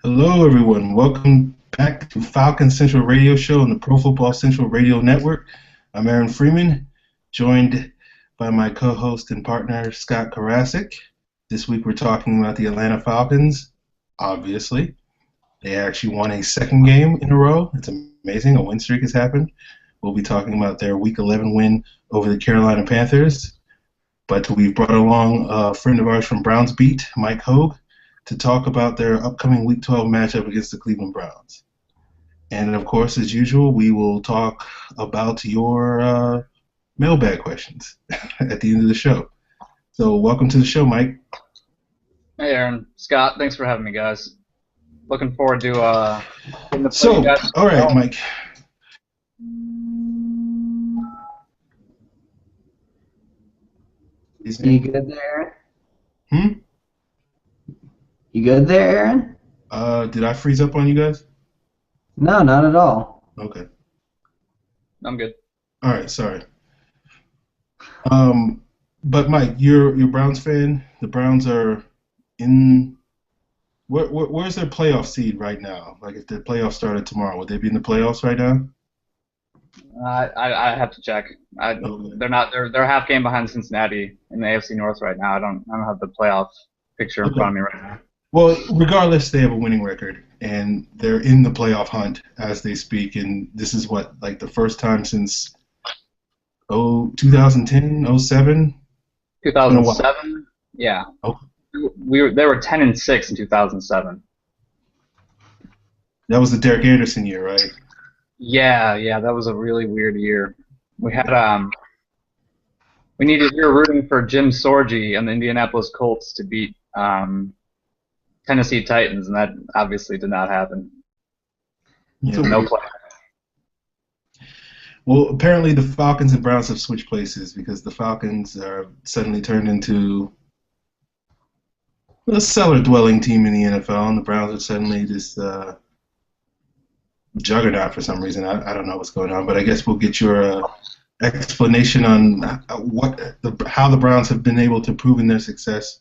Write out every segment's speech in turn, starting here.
Hello, everyone. Welcome back to Falcon Central Radio Show on the Pro Football Central Radio Network. I'm Aaron Freeman, joined by my co-host and partner, Scott Karasik. This week we're talking about the Atlanta Falcons, obviously. They actually won a second game in a row. It's amazing. A win streak has happened. We'll be talking about their Week 11 win over the Carolina Panthers. But we've brought along a friend of ours from Browns Beat, Mike Hogue, to talk about their upcoming Week 12 matchup against the Cleveland Browns. And, of course, as usual, we will talk about your mailbag questions at the end of the show. So welcome to the show, Mike. Hey, Aaron. Scott, thanks for having me, guys. Looking forward to getting to play So, you guys. all right, Mike. You good there, Hmm? You good there, Aaron? Did I freeze up on you guys? No, not at all. Okay. I'm good. All right, sorry. But Mike, you're a Browns fan. The Browns are in. Where's their playoff seed right now? Like, if the playoffs started tomorrow, would they be in the playoffs right now? I have to check. Okay. They're not. They're half game behind Cincinnati in the AFC North right now. I don't have the playoff picture in front of me right now. Well, regardless, they have a winning record, and they're in the playoff hunt as they speak. And this is like the first time since 2010, 07? 2007. Yeah. Okay. They were 10-6 in 2007. That was the Derek Anderson year, right? Yeah. That was a really weird year. We had we were rooting for Jim Sorgi and the Indianapolis Colts to beat Tennessee Titans, and that obviously did not happen. Yeah. So no play. Well, apparently the Falcons and Browns have switched places because the Falcons are suddenly turned into a cellar-dwelling team in the NFL, and the Browns are suddenly this juggernaut for some reason. I don't know what's going on, but I guess we'll get your explanation on how the Browns have been able to prove in their success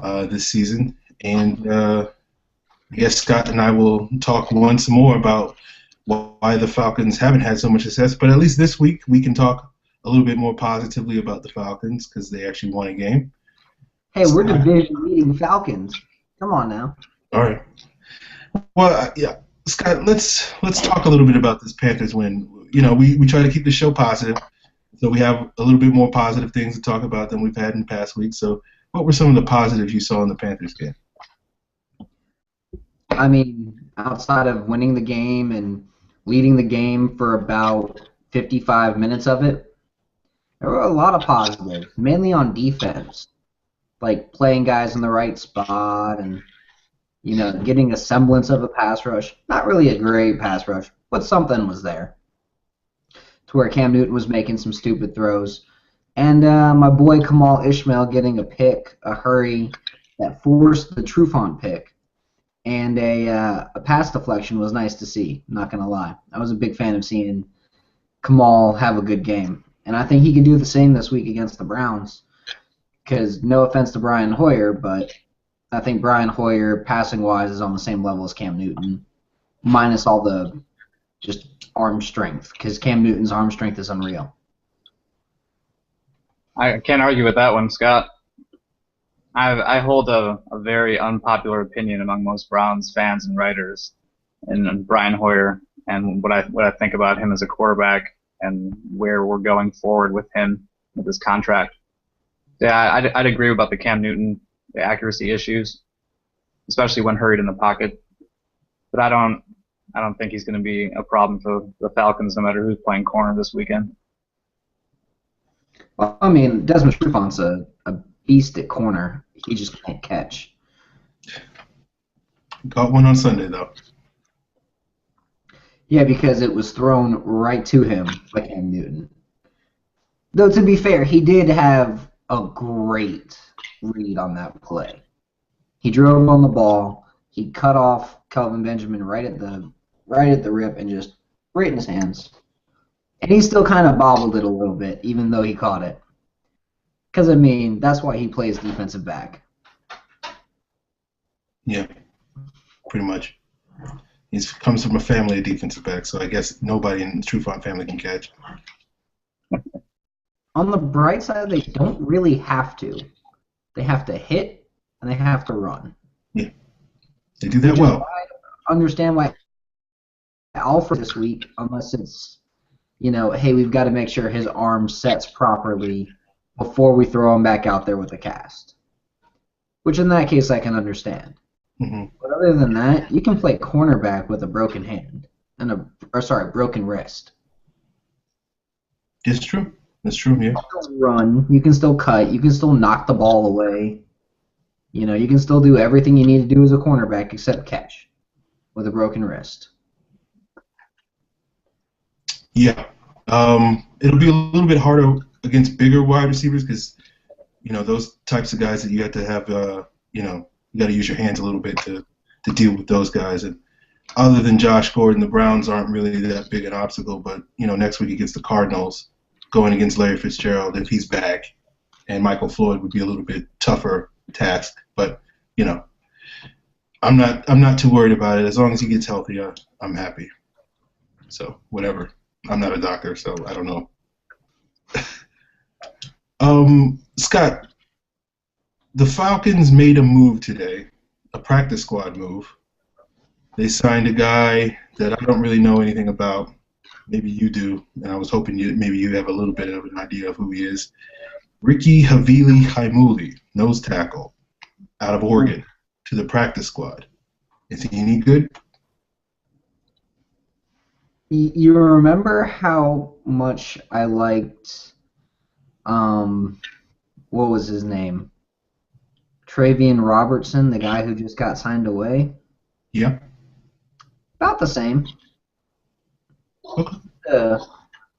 this season. And I guess Scott and I will talk once more about why the Falcons haven't had so much success. But at least this week we can talk a little bit more positively about the Falcons because they actually won a game. Hey, we're division-leading Falcons. Come on now. All right. Well, yeah, Scott, let's talk a little bit about this Panthers win. You know, we try to keep the show positive, so we have a little bit more positive things to talk about than we've had in past weeks. So what were some of the positives you saw in the Panthers game? I mean, outside of winning the game and leading the game for about 55 minutes of it, there were a lot of positives, mainly on defense, like playing guys in the right spot and, getting a semblance of a pass rush. Not really a great pass rush, but something was there to where Cam Newton was making some stupid throws. And my boy Kamal Ishmael getting a hurry that forced the Trufant pick. And a pass deflection was nice to see, not going to lie. I was a big fan of seeing Kamal have a good game. And I think he can do the same this week against the Browns. Because no offense to Brian Hoyer, but I think Brian Hoyer, passing-wise, is on the same level as Cam Newton, minus all the just arm strength, because Cam Newton's arm strength is unreal. I can't argue with that one, Scott. I hold a very unpopular opinion among most Browns fans and writers, and Brian Hoyer, and what I think about him as a quarterback and where we're going forward with him with his contract. Yeah, I'd agree about the Cam Newton, the accuracy issues, especially when hurried in the pocket. But I don't think he's going to be a problem for the Falcons, no matter who's playing corner this weekend. Well, I mean, Desmond Trufant's a beast at corner. He just can't catch. Got one on Sunday, though. Yeah, because it was thrown right to him by Cam Newton. Though, to be fair, he did have a great read on that play. He drove on the ball. He cut off Kelvin Benjamin right at the rip and just right in his hands. And he still kind of bobbled it a little bit, even though he caught it. Because, I mean, that's why he plays defensive back. Yeah. pretty much. He comes from a family of defensive backs, so I guess nobody in the Trufant family can catch. On the bright side, they don't really have to. They have to hit, and they have to run. Yeah, they do that well. I understand why Alfred this week, unless it's, hey, we've got to make sure his arm sets properly before we throw him back out there with the cast. Which in that case I can understand. Mm-hmm. But other than that, you can play cornerback with a broken hand and broken wrist. It's true. It's true, yeah. You can still run, you can still cut, you can still knock the ball away. You can still do everything you need to do as a cornerback except catch with a broken wrist. Yeah. It'll be a little bit harder against bigger wide receivers because, those types of guys that you have to have, you got to use your hands a little bit to deal with those guys. And other than Josh Gordon, the Browns aren't really that big an obstacle. But, next week against the Cardinals, going against Larry Fitzgerald, if he's back, and Michael Floyd would be a little bit tougher task. But, I'm not too worried about it. As long as he gets healthy, I'm happy. So, whatever. I'm not a doctor, so I don't know. Scott, the Falcons made a move today, a practice squad move. They signed a guy that I don't really know anything about. Maybe you do, and I was hoping maybe you have a little bit of an idea of who he is. Ricky Havili-Haimuli, nose tackle, out of Oregon, to the practice squad. Is he any good? You remember how much I liked, what was his name? Travian Robertson, the guy who just got signed away? Yeah. About the same. Okay.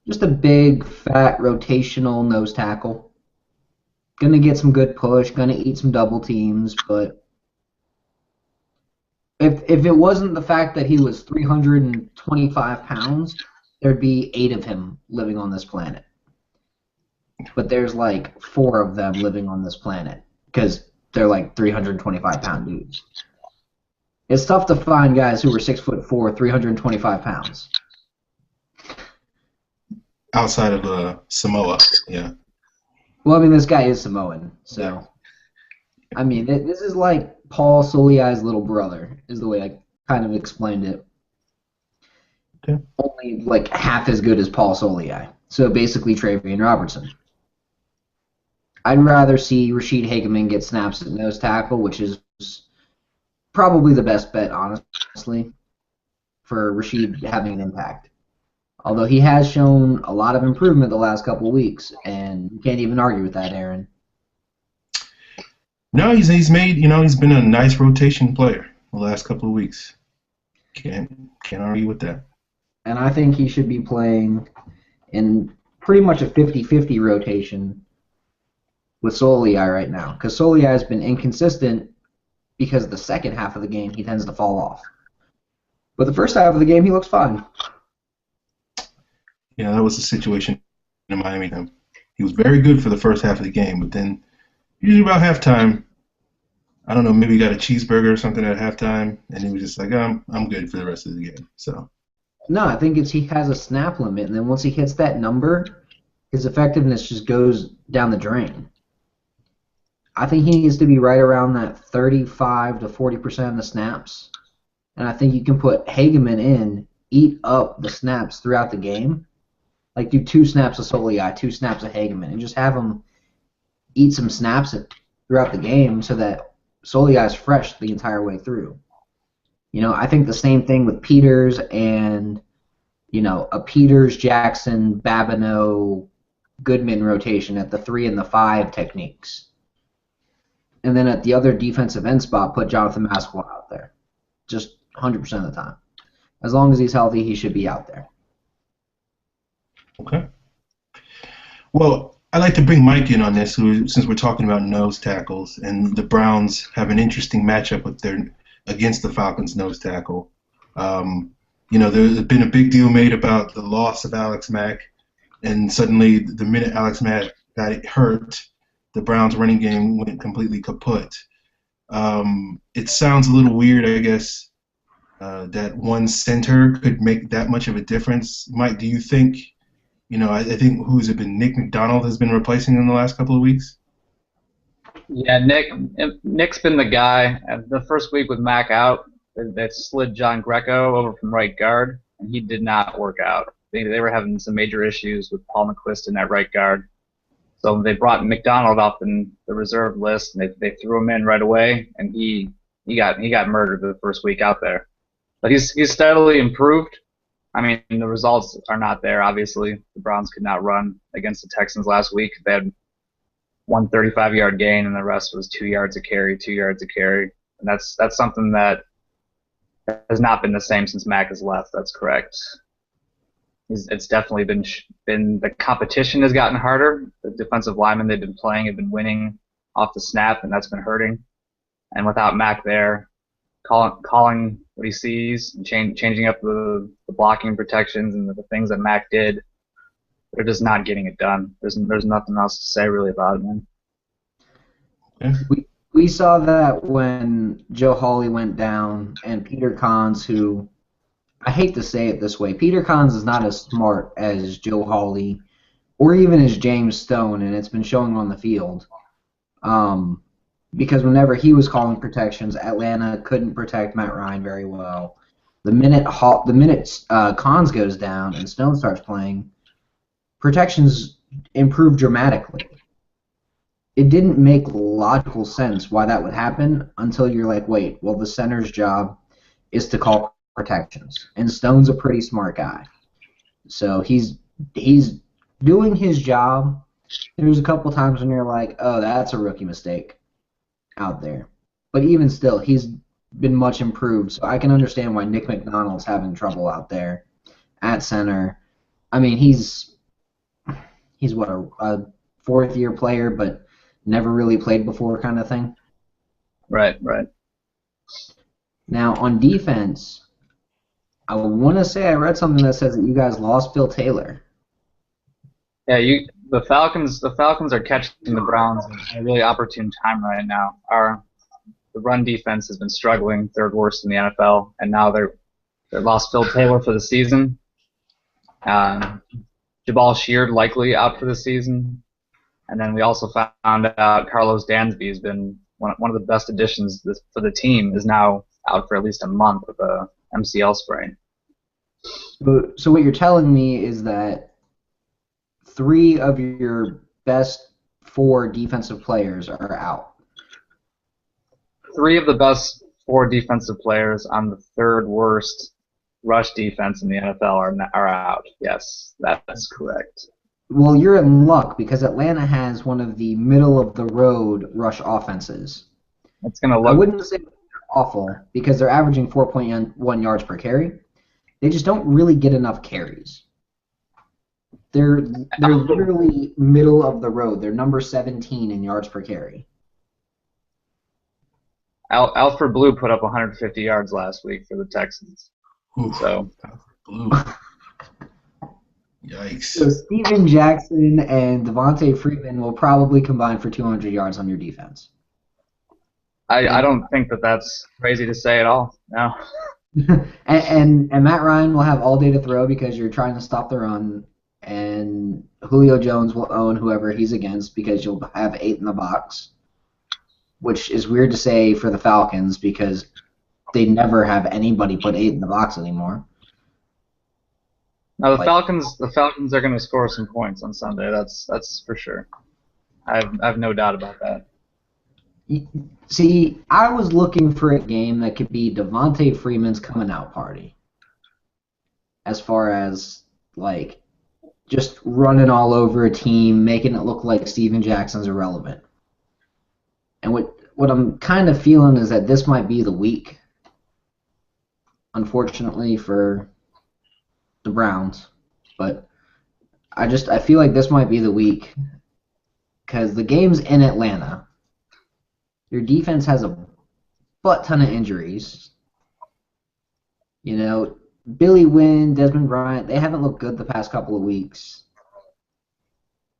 Just a big, fat, rotational nose tackle. Gonna get some good push, gonna eat some double teams, but if it wasn't the fact that he was 325 pounds, there'd be 8 of him living on this planet. But there's like 4 of them living on this planet because they're like 325-pound dudes. It's tough to find guys who are 6'4", 325 pounds. Outside of Samoa, yeah. Well, I mean, this guy is Samoan, so I mean, this is like Paul Soliai's little brother, is the way I kind of explained it. Okay. Only like half as good as Paul Soliai. So basically Travian Robertson. I'd rather see Rashid Hageman get snaps at nose tackle, which is probably the best bet, honestly, for Rashid having an impact. Although he has shown a lot of improvement the last couple of weeks, and you can't even argue with that, Aaron. No, he's made, he's been a nice rotation player the last couple of weeks. Can't argue with that. And I think he should be playing in pretty much a 50-50 rotation with Soliai right now, because Soliai has been inconsistent because the second half of the game he tends to fall off. But the first half of the game he looks fine. Yeah, that was the situation in Miami. He was very good for the first half of the game, but then usually about halftime, I don't know, maybe he got a cheeseburger or something at halftime, and he was just like, I'm good for the rest of the game. So. No, I think he has a snap limit, and then once he hits that number, his effectiveness just goes down the drain. I think he needs to be right around that 35 to 40% of the snaps, and I think you can put Hageman in, eat up the snaps throughout the game, like do 2 snaps of Soliai, 2 snaps of Hageman, and just have him eat some snaps throughout the game so that Soliai is fresh the entire way through. I think the same thing with Peters and, a Peters, Jackson, Babineau, Goodman rotation at the 3 and the 5 techniques. And then at the other defensive end spot, put Jonathan Mascoll out there. Just 100% of the time. As long as he's healthy, he should be out there. Okay. Well, I'd like to bring Mike in on this, since we're talking about nose tackles, and the Browns have an interesting matchup against the Falcons nose tackle. There's been a big deal made about the loss of Alex Mack, and suddenly the minute Alex Mack got hurt, the Browns running game went completely kaput. It sounds a little weird, I guess, that one center could make that much of a difference. Mike, do you think, I think who's it been? Nick McDonald has been replacing him the last couple of weeks? Yeah, Nick's been the guy. The first week with Mac out, they slid John Greco over from right guard, and he did not work out. They were having some major issues with Paul McQuist in that right guard. So they brought McDonald up in the reserve list, and they threw him in right away, and he got murdered the first week out there. But he's steadily improved. I mean, the results are not there, obviously. The Browns could not run against the Texans last week. They had one 35-yard gain, and the rest was 2 yards a carry, 2 yards a carry. And that's something that has not been the same since Mac has left. That's correct. It's definitely been the competition has gotten harder. The defensive linemen they've been playing have been winning off the snap, and that's been hurting. And without Mac there, calling what he sees and changing up the blocking protections and the things that Mac did, they're just not getting it done. There's nothing else to say really about it, man. Yeah. We saw that when Joe Hawley went down and Peter Kahns, who, I hate to say it this way, Peter Kahns is not as smart as Joe Hawley or even as James Stone, and it's been showing on the field. Because whenever he was calling protections, Atlanta couldn't protect Matt Ryan very well. The minute Kahns goes down and Stone starts playing, protections improve dramatically. It didn't make logical sense why that would happen until you're like, wait, well, the center's job is to call protections, and Stone's a pretty smart guy, so he's doing his job. There's a couple times when you're like, oh, that's a rookie mistake out there, but even still, he's been much improved, so I can understand why Nick McDonald's having trouble out there at center. I mean, he's what, a fourth-year player, but never really played before kind of thing. Right. Now, on defense, I want to say I read something that says that you guys lost Phil Taylor. Yeah, the Falcons are catching the Browns at a really opportune time right now. The run defense has been struggling, third worst in the NFL, and now they lost Phil Taylor for the season. Jabal Sheard likely out for the season. And then we also found out Carlos Dansby has been one of the best additions for the team, is now out for at least a month with a MCL sprain. So what you're telling me is that 3 of your best 4 defensive players are out. 3 of the best 4 defensive players on the third worst rush defense in the NFL are out. Yes, that's correct. Well, you're in luck because Atlanta has one of the middle-of-the-road rush offenses. It's gonna look. I wouldn't say they're awful because they're averaging 4.1 yards per carry. They just don't really get enough carries. They're literally middle of the road. They're number 17 in yards per carry. Alfred Blue put up 150 yards last week for the Texans. Ooh, So Blue. Yikes. So Steven Jackson and Devontae Freeman will probably combine for 200 yards on your defense. I don't think that's crazy to say at all. No. and Matt Ryan will have all day to throw because you're trying to stop the run, and Julio Jones will own whoever he's against because you'll have 8 in the box, which is weird to say for the Falcons because they never have anybody put 8 in the box anymore. Now the Falcons are going to score some points on Sunday. That's for sure. I have no doubt about that. See, I was looking for a game that could be Devontae Freeman's coming out party. As far as, like, just running all over a team, making it look like Steven Jackson's irrelevant. And what I'm kind of feeling is that this might be the week, unfortunately, for the Browns. But I feel like this might be the week because the game's in Atlanta. Your defense has a butt ton of injuries. You know, Billy Wynn, Desmond Bryant, they haven't looked good the past couple of weeks.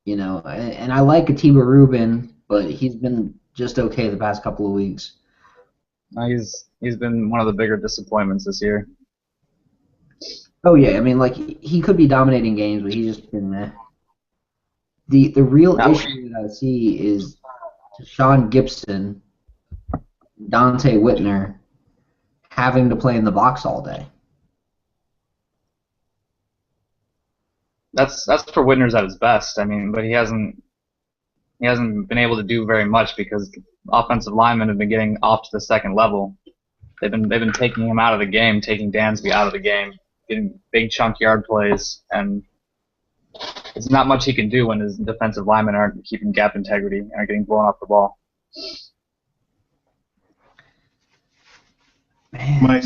You know, and I like Atiba Rubin, but he's been just okay the past couple of weeks. He's been one of the bigger disappointments this year. Oh yeah, I mean, like he could be dominating games, but he's just been meh. The real issue that I see is Sean Gibson, Dante Whitner having to play in the box all day. That's for Whitner's at his best. I mean, but he hasn't been able to do very much because offensive linemen have been getting off to the second level. They've been taking him out of the game, taking Dansby out of the game, getting big chunk yard plays, and it's not much he can do when his defensive linemen aren't keeping gap integrity and are getting blown off the ball. Man, Mike,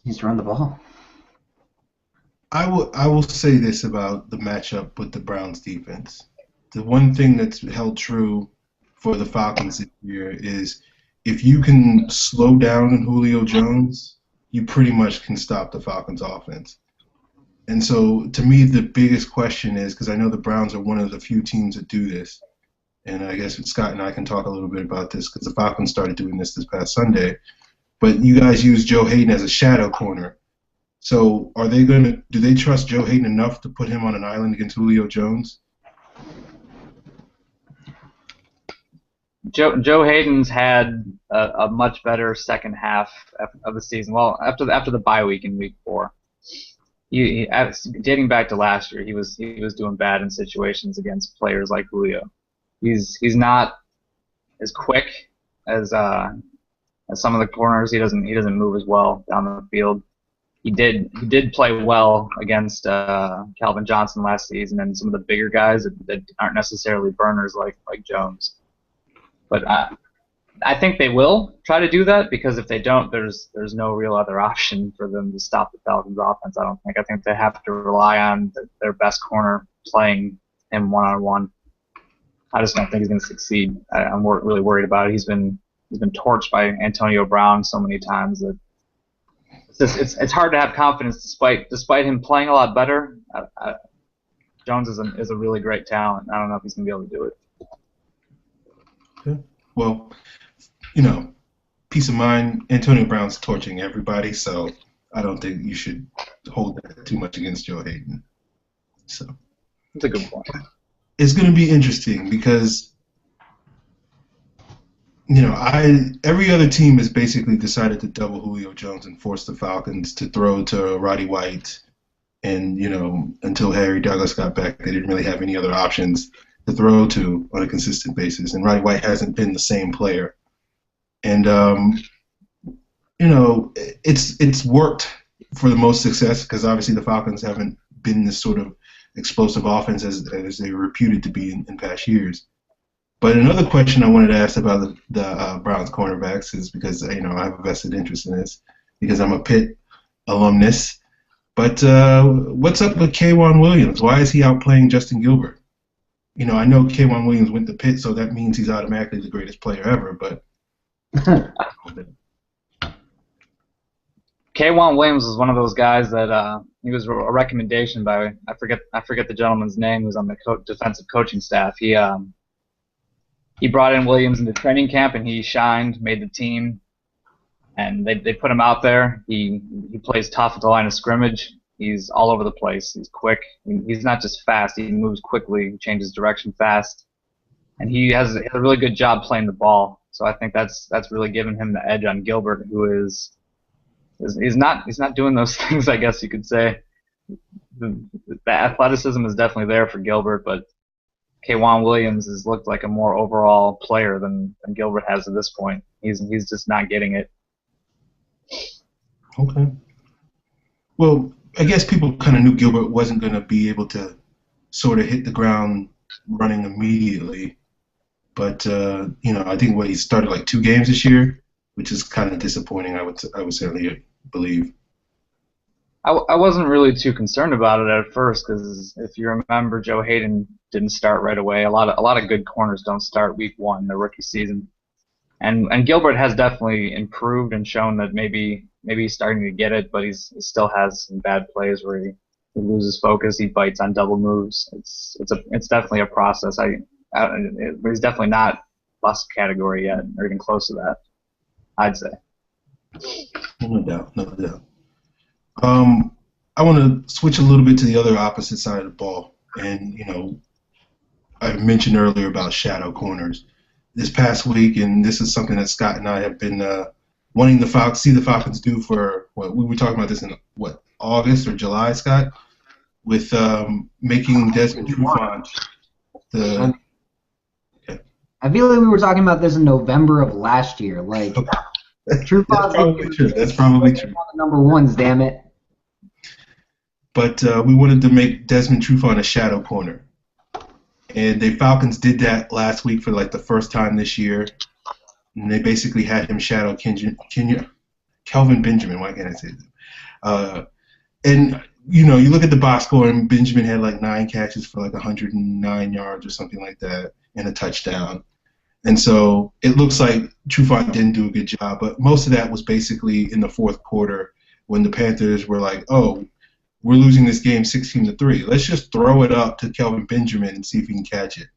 he's to run the ball. I will say this about the matchup with the Browns defense. The one thing that's held true for the Falcons this year is if you can slow down Julio Jones, you pretty much can stop the Falcons offense. And so to me the biggest question is, because I know the Browns are one of the few teams that do this, and I guess Scott and I can talk a little bit about this because the Falcons started doing this past Sunday, but you guys use Joe Hayden as a shadow corner. So do they trust Joe Hayden enough to put him on an island against Julio Jones? Joe Hayden's had a much better second half of the season. Well, after the bye week in week 4, dating back to last year, he was doing bad in situations against players like Julio. He's not as quick as some of the corners. He doesn't move as well down the field. He did play well against Calvin Johnson last season and some of the bigger guys that aren't necessarily burners like Jones. But I think they will try to do that because if they don't, there's no real other option for them to stop the Falcons' offense. I think they have to rely on their best corner playing him one-on-one. I just don't think he's going to succeed. I'm really worried about it. He's been torched by Antonio Brown so many times that it's hard to have confidence despite him playing a lot better. Jones is a really great talent. I don't know if he's going to be able to do it. Okay. Well, peace of mind. Antonio Brown's torching everybody, so I don't think you should hold that too much against Joe Hayden. So that's a good point. It's going to be interesting because every other team has basically decided to double Julio Jones and force the Falcons to throw to Roddy White, and until Harry Douglas got back, they didn't really have any other options to throw to on a consistent basis, and Roddy White hasn't been the same player. And it's worked for the most success because obviously the Falcons haven't been this sort of explosive offense as they were reputed to be in past years. But another question I wanted to ask about the Browns cornerbacks is because I have a vested interest in this because I'm a Pitt alumnus. But what's up with K'Wan Williams? Why is he outplaying Justin Gilbert? I know K'Wan Williams went to Pitt, so that means he's automatically the greatest player ever. But K'Wan Williams was one of those guys that he was a recommendation by I forget the gentleman's name who's on the defensive coaching staff. He brought in Williams into training camp and he shined, made the team, and they put him out there. He plays tough at the line of scrimmage. He's all over the place. He's quick. He's not just fast. He moves quickly, changes direction fast, and he has a really good job playing the ball. So I think that's really given him the edge on Gilbert, who is not doing those things. I guess you could say the athleticism is definitely there for Gilbert, but K'Wan Williams has looked like a more overall player than Gilbert has at this point. He's just not getting it. Okay. Well, I guess people kind of knew Gilbert wasn't going to be able to sort of hit the ground running immediately. But, I think he started like 2 games this year, which is kind of disappointing, I would certainly believe. I wasn't really too concerned about it at first because if you remember, Joe Hayden didn't start right away. A lot of good corners don't start week 1, their rookie season. And Gilbert has definitely improved and shown that maybe he's starting to get it, but he still has some bad plays where he loses focus, he bites on double moves. It's definitely a process. He's definitely not bust category yet, or even close to that, I'd say. No doubt, no doubt. Um, I want to switch a little bit to the other opposite side of the ball, and I mentioned earlier about shadow corners. This past week, and this is something that Scott and I have been wanting the see the Falcons do for what we were talking about this in what August or July, Scott, with making Desmond Trufant the. I feel like we were talking about this in November of last year. Like, That's Trufont's probably true. That's probably true. one of the number ones, damn it. But we wanted to make Desmond Trufant a shadow corner. And the Falcons did that last week for like the first time this year. And they basically had him shadow Kelvin Benjamin. Why can't I say that? And, you look at the box score, and Benjamin had like 9 catches for like 109 yards or something like that and a touchdown. And so it looks like Trufant didn't do a good job. But most of that was basically in the fourth quarter when the Panthers were like, oh, we're losing this game 16-3. Let's just throw it up to Kelvin Benjamin and see if he can catch it.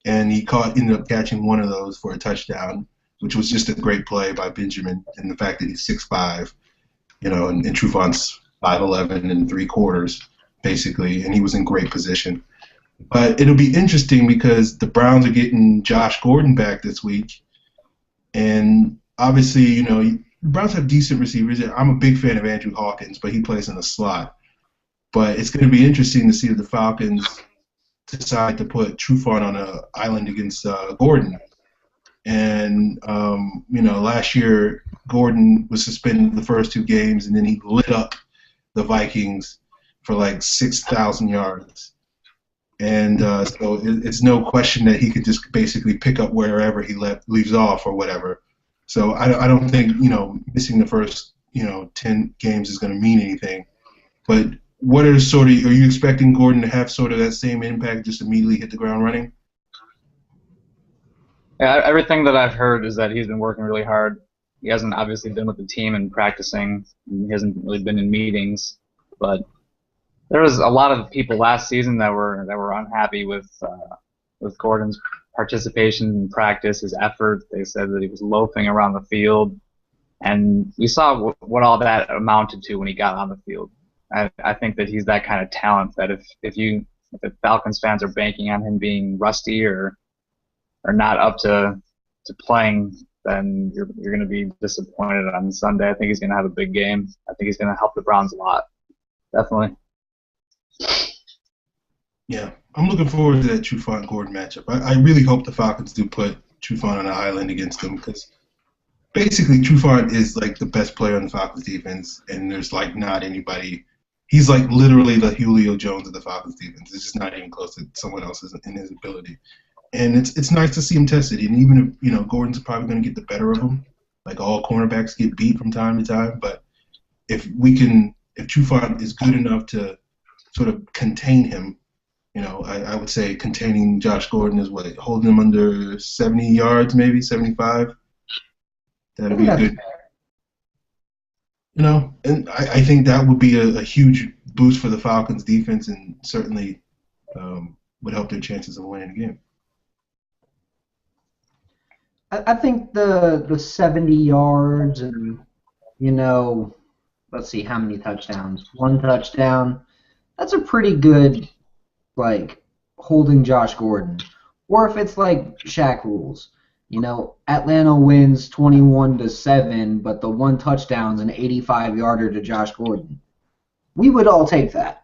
And he ended up catching one of those for a touchdown, which was just a great play by Benjamin, and the fact that he's 6'5", and Trufant's 5'11" and 3/4, basically, and he was in great position. But it'll be interesting because the Browns are getting Josh Gordon back this week, and obviously, the Browns have decent receivers. I'm a big fan of Andrew Hawkins, but he plays in the slot. But it's going to be interesting to see if the Falcons decide to put Trufant on an island against Gordon. And, last year, Gordon was suspended the first 2 games, and then he lit up the Vikings for like 6,000 yards. And so it's no question that he could just basically pick up wherever he leaves off or whatever. So I don't think, missing the first, 10 games is going to mean anything. But what are you expecting Gordon to have sort of that same impact, just immediately hit the ground running? Yeah, everything that I've heard is that he's been working really hard. He hasn't obviously been with the team and practicing. He hasn't really been in meetings, but there was a lot of people last season that were unhappy with Gordon's participation in practice, his effort. They said that he was loafing around the field, and you saw what all that amounted to when he got on the field. I think that he's that kind of talent that if the Falcons fans are banking on him being rusty or not up to playing, then you're going to be disappointed on Sunday. I think he's going to have a big game. I think he's going to help the Browns a lot. Definitely. Yeah, I'm looking forward to that Trufant-Gordon matchup. I really hope the Falcons do put Trufant on an island against them because basically Trufant is like the best player on the Falcons defense, and there's like not anybody. He's like literally the Julio Jones of the Falcons defense. It's just not even close to someone else in his ability. And it's nice to see him tested. And even if Gordon's probably going to get the better of him, like all cornerbacks get beat from time to time. But if Trufant is good enough to sort of contain him, I would say containing Josh Gordon is holding him under 70 yards, maybe 75. That'd be a good. And I think that would be a huge boost for the Falcons defense, and certainly would help their chances of winning the game. I think the 70 yards and, let's see how many touchdowns. 1 touchdown. That's a pretty good, holding Josh Gordon. Or if it's like Shaq rules. Atlanta wins 21-7, but the 1 touchdown's an 85-yarder to Josh Gordon. We would all take that.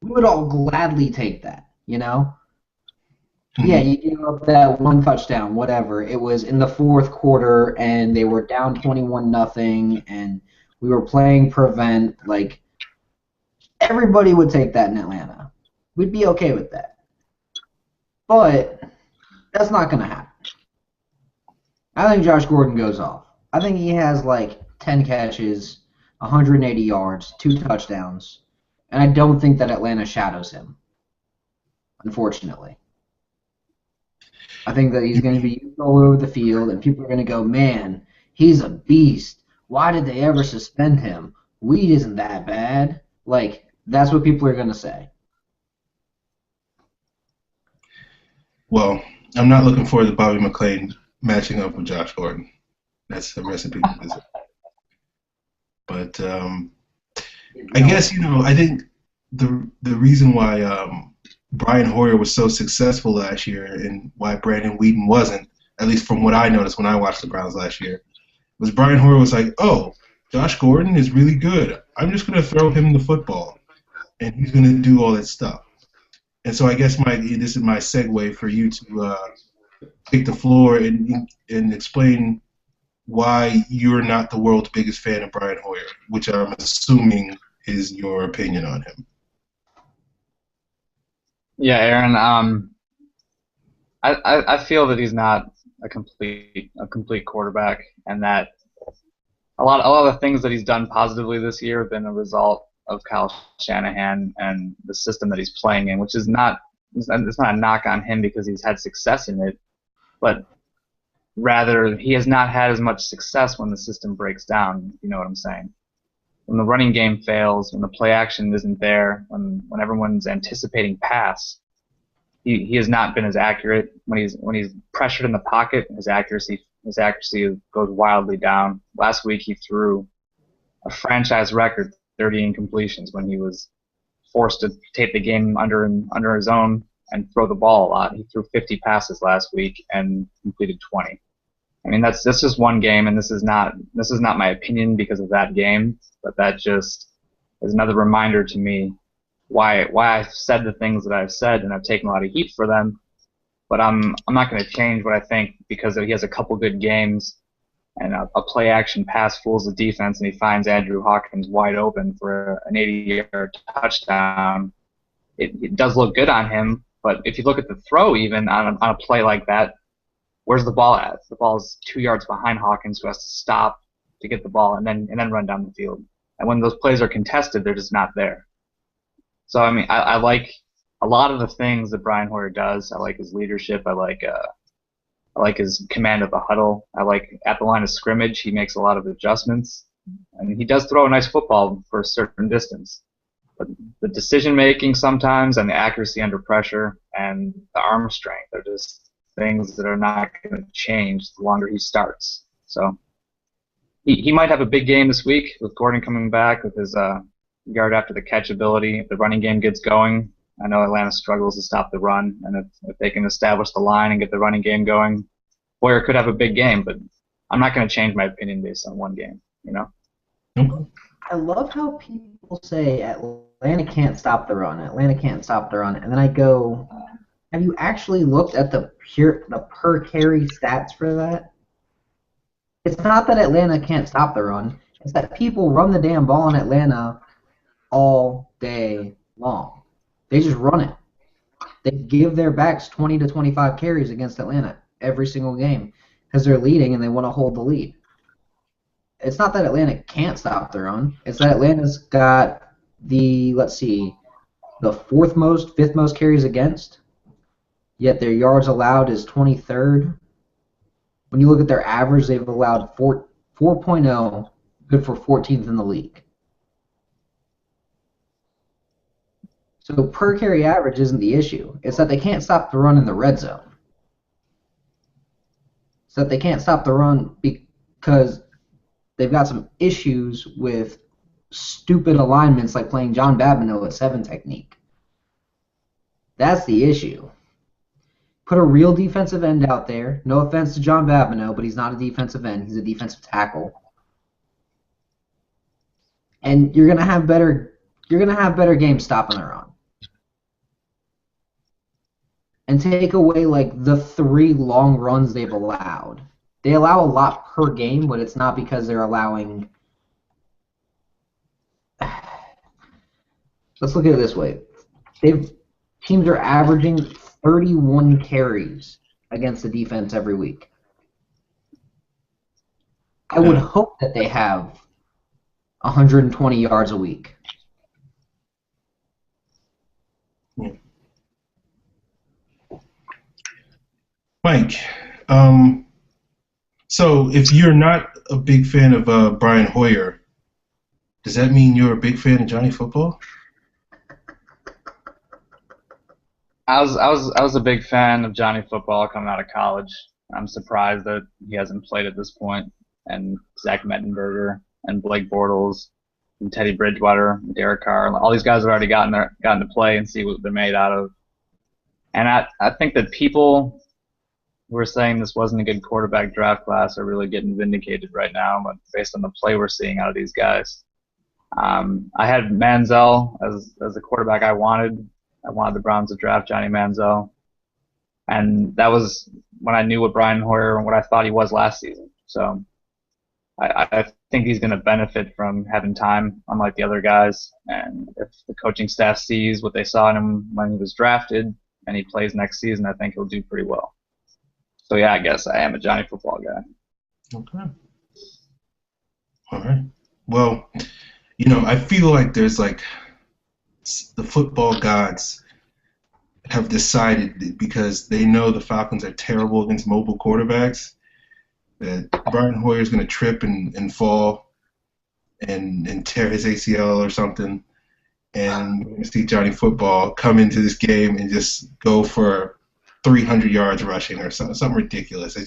We would all gladly take that, Yeah, you gave up that 1 touchdown, whatever. It was in the fourth quarter, and they were down 21-0, and we were playing prevent. Everybody would take that in Atlanta. We'd be okay with that. But that's not going to happen. I think Josh Gordon goes off. I think he has 10 catches, 180 yards, 2 touchdowns, and I don't think that Atlanta shadows him, unfortunately. I think that he's going to be all over the field, and people are going to go, man, he's a beast. Why did they ever suspend him? Weed isn't that bad. That's what people are going to say. Well, I'm not looking forward to Bobby McClain matching up with Josh Gordon. That's a recipe for disaster. But I guess I think the reason why Brian Hoyer was so successful last year and why Brandon Whedon wasn't, at least from what I noticed when I watched the Browns last year, was Brian Hoyer was like, oh, Josh Gordon is really good. I'm just going to throw him the football, and he's going to do all that stuff. And so I guess this is my segue for you to take the floor and explain why you're not the world's biggest fan of Brian Hoyer, which I'm assuming is your opinion on him. Yeah, Aaron. I feel that he's not a complete quarterback, and that a lot of the things that he's done positively this year have been a result of Kyle Shanahan and the system that he's playing in, which is not it's not a knock on him because he's had success in it, but rather he has not had as much success when the system breaks down. You know what I'm saying? When the running game fails, when the play action isn't there, when everyone's anticipating pass, he has not been as accurate. When he's pressured in the pocket, his accuracy goes wildly down. Last week he threw a franchise record 30 incompletions when he was forced to take the game under his own and throw the ball a lot. He threw 50 passes last week and completed 20. I mean, that's just one game, and this is not my opinion because of that game, but that just is another reminder to me why I've said the things that I've said, and I've taken a lot of heat for them. But I'm not going to change what I think because he has a couple good games, and a play action pass fools the defense, and he finds Andrew Hawkins wide open for an 80-yard touchdown. It does look good on him, but if you look at the throw, even on a play like that, where's the ball at? The ball's 2 yards behind Hawkins, who has to stop to get the ball and then run down the field. And when those plays are contested, they're just not there. So I mean, I like a lot of the things that Brian Hoyer does. I like his leadership. I like his command of the huddle. I like at the line of scrimmage, he makes a lot of adjustments. And he does throw a nice football for a certain distance. But the decision making sometimes and the accuracy under pressure and the arm strength are just things that are not going to change the longer he starts. So he might have a big game this week with Gordon coming back with his yard after the catch ability. If the running game gets going, I know Atlanta struggles to stop the run, and if they can establish the line and get the running game going, Hoyer could have a big game, but I'm not going to change my opinion based on one game, you know? I love how people say Atlanta can't stop the run, Atlanta can't stop the run, and then I go, have you actually looked at the per carry stats for that? It's not that Atlanta can't stop the run, it's that people run the damn ball in Atlanta all day long. They just run it. They give their backs 20 to 25 carries against Atlanta every single game because they're leading and they want to hold the lead. It's not that Atlanta can't stop the run. It's that Atlanta's got the fifth most carries against, yet their yards allowed is 23rd. When you look at their average, they've allowed 4.0, good for 14th in the league. So per carry average isn't the issue. It's that they can't stop the run in the red zone. It's that they can't stop the run because they've got some issues with stupid alignments like playing John Babineau at 7 technique. That's the issue. Put a real defensive end out there. No offense to John Babineau, but he's not a defensive end. He's a defensive tackle. And you're gonna have better games stopping the run. And take away like the 3 long runs they've allowed. They allow a lot per game, but it's not because they're allowing. Let's look at it this way. Teams are averaging 31 carries against the defense every week. I would hope that they have 120 yards a week. Mike, so if you're not a big fan of Brian Hoyer, does that mean you're a big fan of Johnny Football? I was a big fan of Johnny Football coming out of college. I'm surprised that he hasn't played at this point. and Zach Mettenberger and Blake Bortles and Teddy Bridgewater, and Derek Carr. And all these guys have already gotten to play and see what they're made out of. And I think that people who are saying this wasn't a good quarterback draft class are really getting vindicated right now, but based on the play we're seeing out of these guys. I had Manziel as the quarterback I wanted. I wanted the Browns to draft Johnny Manziel. And that was when I knew what Brian Hoyer and what I thought he was last season. So I think he's going to benefit from having time, unlike the other guys. And if the coaching staff sees what they saw in him when he was drafted and he plays next season, I think he'll do pretty well. So, yeah, I guess I am a Johnny football guy. Okay. All right. Well, I feel like there's the football gods have decided, because they know the Falcons are terrible against mobile quarterbacks, that Brian Hoyer is going to trip and fall and tear his ACL or something, and we're going to see Johnny Football come into this game and just go for 300 yards rushing or something ridiculous.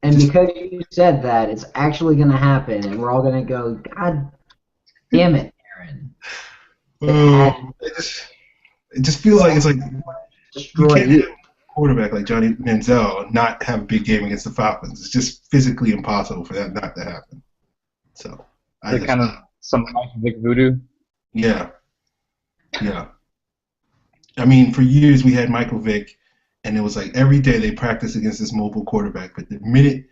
And because you said that, it's actually going to happen, and we're all going to go, God damn it, Aaron. It just feels like it's like you can't you. have a quarterback like Johnny Manziel and not have a big game against the Falcons. It's just physically impossible for that not to happen. So kind of some Michael Vick voodoo. Yeah. I mean, for years we had Michael Vick, and it was like every day they practiced against this mobile quarterback. But the minute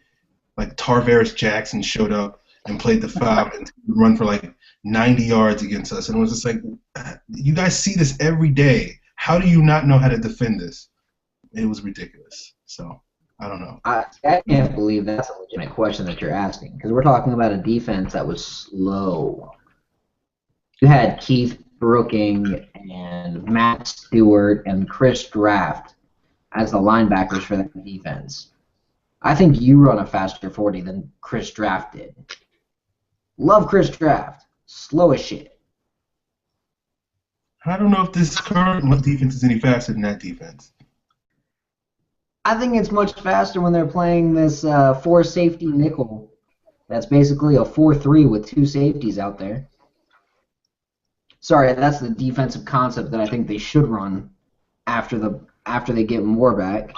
Tarvaris Jackson showed up and played the Falcons, run for 90 yards against us, and it was just like, you guys see this every day. How do you not know how to defend this? It was ridiculous. So I don't know. I can't believe that's a legitimate question that you're asking, because we're talking about a defense that was slow. You had Keith Brooking and Matt Stewart and Chris Draft as the linebackers for that defense. I think you run a faster 40 than Chris Draft did. Love Chris Draft. Slow as shit. I don't know if this current defense is any faster than that defense. I think it's much faster when they're playing this 4-safety nickel. That's basically a 4-3 with 2 safeties out there. Sorry, that's the defensive concept that I think they should run after they get Moore back.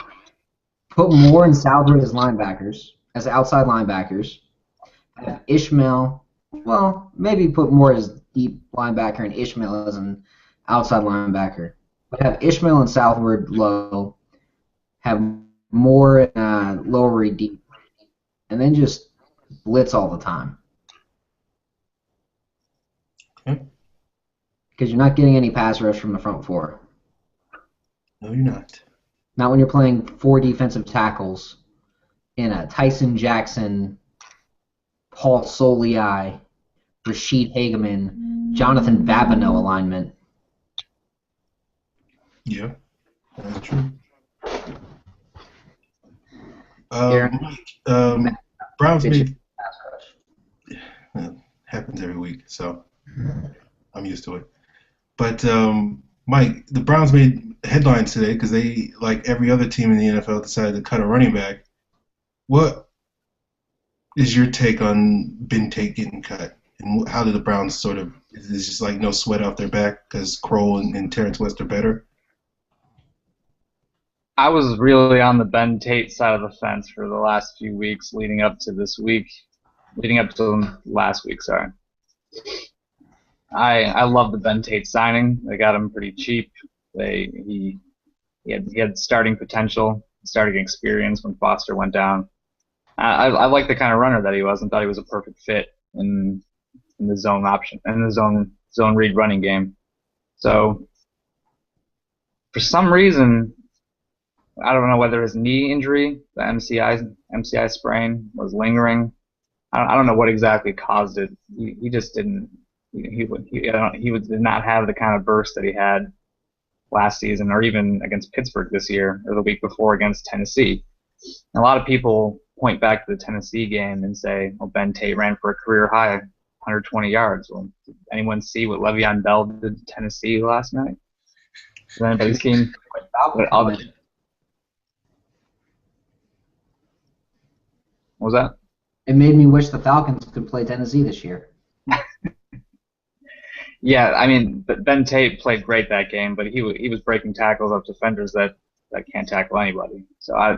Put Moore and Southwood as linebackers, as outside linebackers. Have Ishmael, well, maybe put Moore as deep linebacker and Ishmael as an outside linebacker. But have Ishmael and Southward low. Have Moore and Lowery deep. And then just blitz all the time. Okay. Because you're not getting any pass rush from the front four. No, you're not. Not when you're playing 4 defensive tackles in a Tyson Jackson, Paul Soliai, Rashid Hageman, Jonathan Babineau alignment. Yeah, that's true. Browns made happens every week, so I'm used to it. But Mike, the Browns made headlines today because they, like every other team in the NFL, decided to cut a running back. What is your take on Ben Tate getting cut? And how do the Browns sort of, is it just no sweat off their back because Kroll and Terrence West are better? I was really on the Ben Tate side of the fence for the last few weeks leading up to last week, sorry. I love the Ben Tate signing. They got him pretty cheap. He had starting potential, starting experience when Foster went down. I like the kind of runner that he was and thought he was a perfect fit in the zone option and the zone read running game. So for some reason, I don't know whether his knee injury, the MCI sprain, was lingering. I don't know what exactly caused it. He just didn't. He did not have the kind of burst that he had last season, or even against Pittsburgh this year, or the week before against Tennessee. And a lot of people point back to the Tennessee game and say, "Well, Ben Tate ran for a career high 120 yards." Well, did anyone see what Le'Veon Bell did to Tennessee last night? Has anybody seen what other? What was that? It made me wish the Falcons could play Tennessee this year. Yeah, I mean, Ben Tate played great that game, but he was breaking tackles of defenders that can't tackle anybody. So I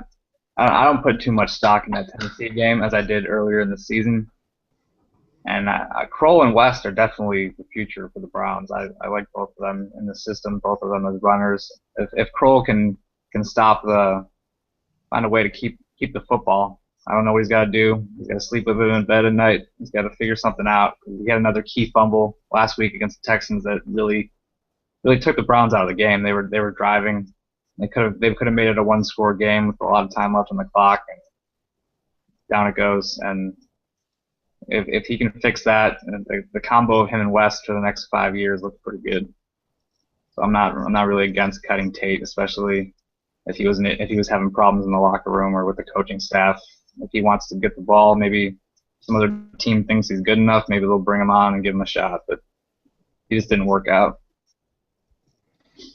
don't put too much stock in that Tennessee game as I did earlier in the season. And Kroll and West are definitely the future for the Browns. I like both of them in the system, both of them as runners. If Kroll can find a way to keep the football, I don't know what he's got to do. He's got to sleep with it in bed at night. He's got to figure something out. He had another key fumble last week against the Texans that really took the Browns out of the game. They were driving. They could have made it a one-score game with a lot of time left on the clock, and down it goes. And if he can fix that, the combo of him and West for the next 5 years looks pretty good. So I'm not really against cutting Tate, especially if he was having problems in the locker room or with the coaching staff. If he wants to get the ball, maybe some other team thinks he's good enough, maybe they'll bring him on and give him a shot. But he just didn't work out.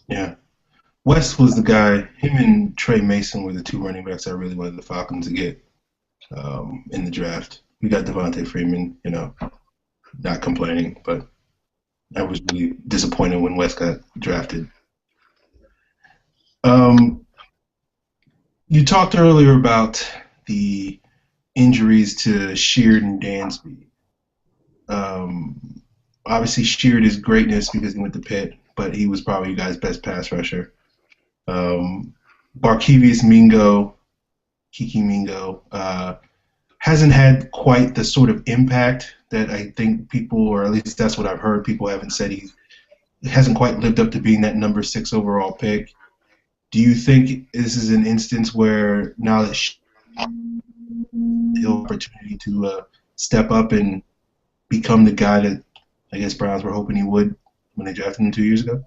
Yeah. West was the guy. Him and Trey Mason were the two running backs I really wanted the Falcons to get in the draft. We got Devontae Freeman, not complaining, but I was really disappointed when West got drafted. You talked earlier about the injuries to Sheard and Dansby. Obviously, Sheard is greatness because he went to Pitt, but he was probably you guys' best pass rusher. Barkevious Kiki Mingo, hasn't had quite the sort of impact that I think people, or at least that's what I've heard, people haven't said he hasn't quite lived up to being that number 6 overall pick. Do you think this is an instance where now that he'll have opportunity to step up and become the guy that I guess Browns were hoping he would when they drafted him 2 years ago?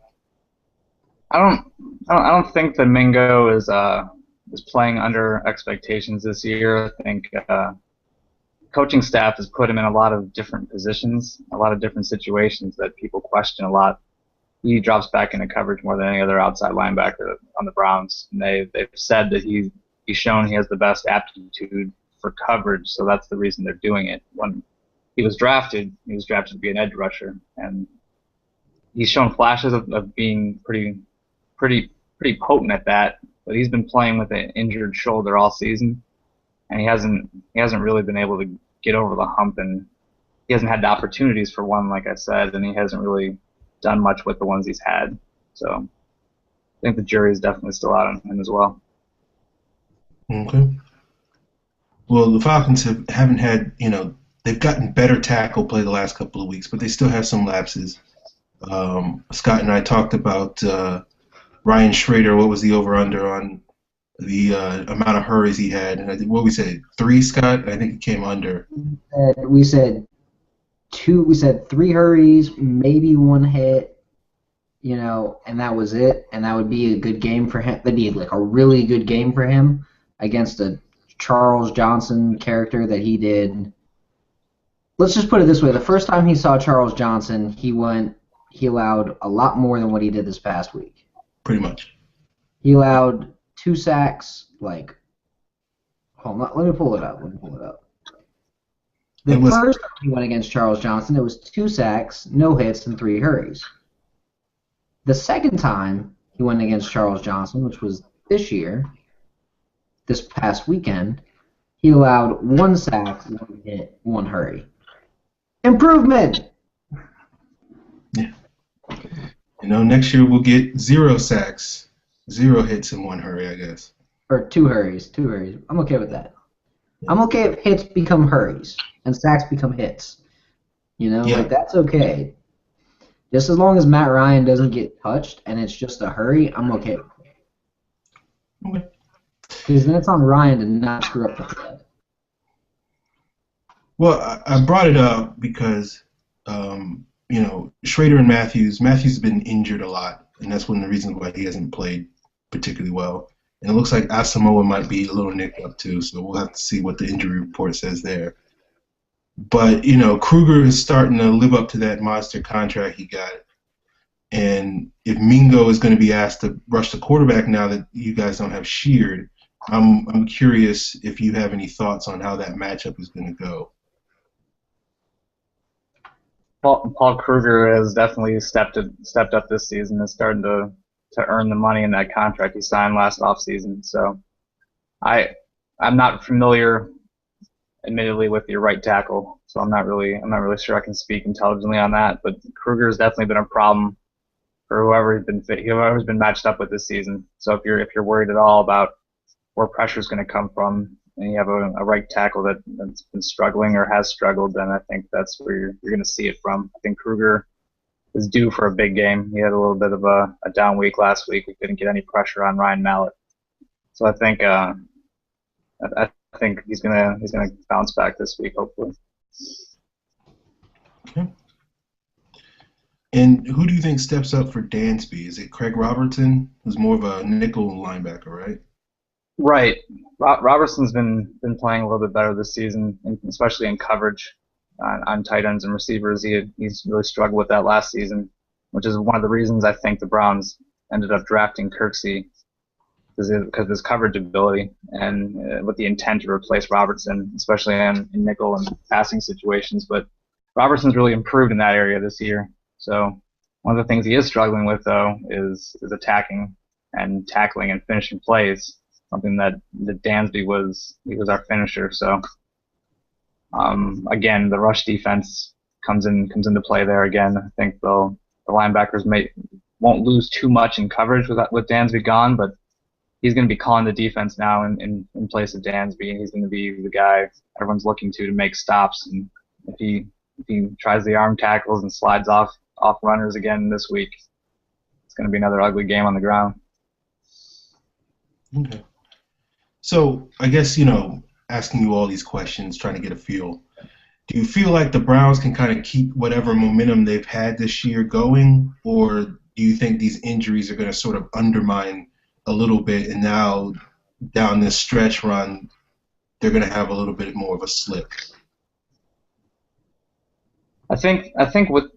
I don't think that Mingo is playing under expectations this year. I think coaching staff has put him in a lot of different positions, a lot of different situations that people question a lot. He drops back into coverage more than any other outside linebacker on the Browns. And they've said that he's shown he has the best aptitude for coverage, so that's the reason they're doing it. When he was drafted to be an edge rusher, and he's shown flashes of being pretty potent at that. But he's been playing with an injured shoulder all season, and he hasn't really been able to get over the hump, and he hasn't had the opportunities for one, like I said, and he hasn't really done much with the ones he's had. So I think the jury is definitely still out on him as well. Okay. Well, the Falcons haven't had, they've gotten better tackle play the last couple of weeks, but they still have some lapses. Scott and I talked about Ryan Schrader. What was the over/under on the amount of hurries he had? And I think, what we said, 3, Scott? I think it came under. We said 2. We said 3 hurries, maybe 1 hit, and that was it. And that would be a good game for him. That'd be like a really good game for him against a Charles Johnson character that he did. Let's just put it this way: the first time he saw Charles Johnson, he allowed a lot more than what he did this past week. Pretty much. He allowed 2 sacks. Hold on, let me pull it up. The first time he went against Charles Johnson, it was 2 sacks, no hits, and 3 hurries. The second time he went against Charles Johnson, which was this past weekend, he allowed 1 sack, 1 hit, 1 hurry. Improvement! Yeah. Next year we'll get 0 sacks, 0 hits, and 1 hurry, I guess. Or 2 hurries. I'm okay with that. I'm okay if hits become hurries and sacks become hits. That's okay. Just as long as Matt Ryan doesn't get touched and it's just a hurry, I'm okay with it. Okay. Because then it's on Ryan to not screw up the play. Well, I brought it up because, Schrader and Matthews has been injured a lot, and that's one of the reasons why he hasn't played particularly well. And it looks like Asamoah might be a little nicked up too, so we'll have to see what the injury report says there. But, Kruger is starting to live up to that monster contract he got. And if Mingo is going to be asked to rush the quarterback now that you guys don't have Sheard, I'm curious if you have any thoughts on how that matchup is going to go. Paul Kruger has definitely stepped up this season and starting to earn the money in that contract he signed last offseason. So I'm not familiar, admittedly, with your right tackle, so I'm not really sure I can speak intelligently on that. But Kruger has definitely been a problem for whoever's been matched up with this season. So if you're worried at all about where pressure is going to come from, and you have a right tackle that's been struggling or has struggled, then I think that's where you're going to see it from. I think Kruger is due for a big game. He had a little bit of a down week last week. We couldn't get any pressure on Ryan Mallett, so I think he's gonna bounce back this week, hopefully. Okay. And who do you think steps up for Dansby? Is it Craig Robertson, who's more of a nickel linebacker, right? Right. Robertson's been playing a little bit better this season, especially in coverage on tight ends and receivers. He's really struggled with that last season, which is one of the reasons I think the Browns ended up drafting Kirksey, because of his coverage ability and with the intent to replace Robertson, especially in nickel and passing situations. But Robertson's really improved in that area this year. So one of the things he is struggling with, though, is attacking and tackling and finishing plays. Something that Dansby was our finisher. So again, the rush defense comes into play there again. I think the linebackers won't lose too much in coverage with Dansby gone, but he's going to be calling the defense now in place of Dansby, and he's going to be the guy everyone's looking to make stops. And if he tries the arm tackles and slides off runners again this week, it's going to be another ugly game on the ground. Okay. So I guess, asking you all these questions, trying to get a feel, do you feel like the Browns can kind of keep whatever momentum they've had this year going, or do you think these injuries are going to sort of undermine a little bit, and now down this stretch run, they're going to have a little bit more of a slip? I think with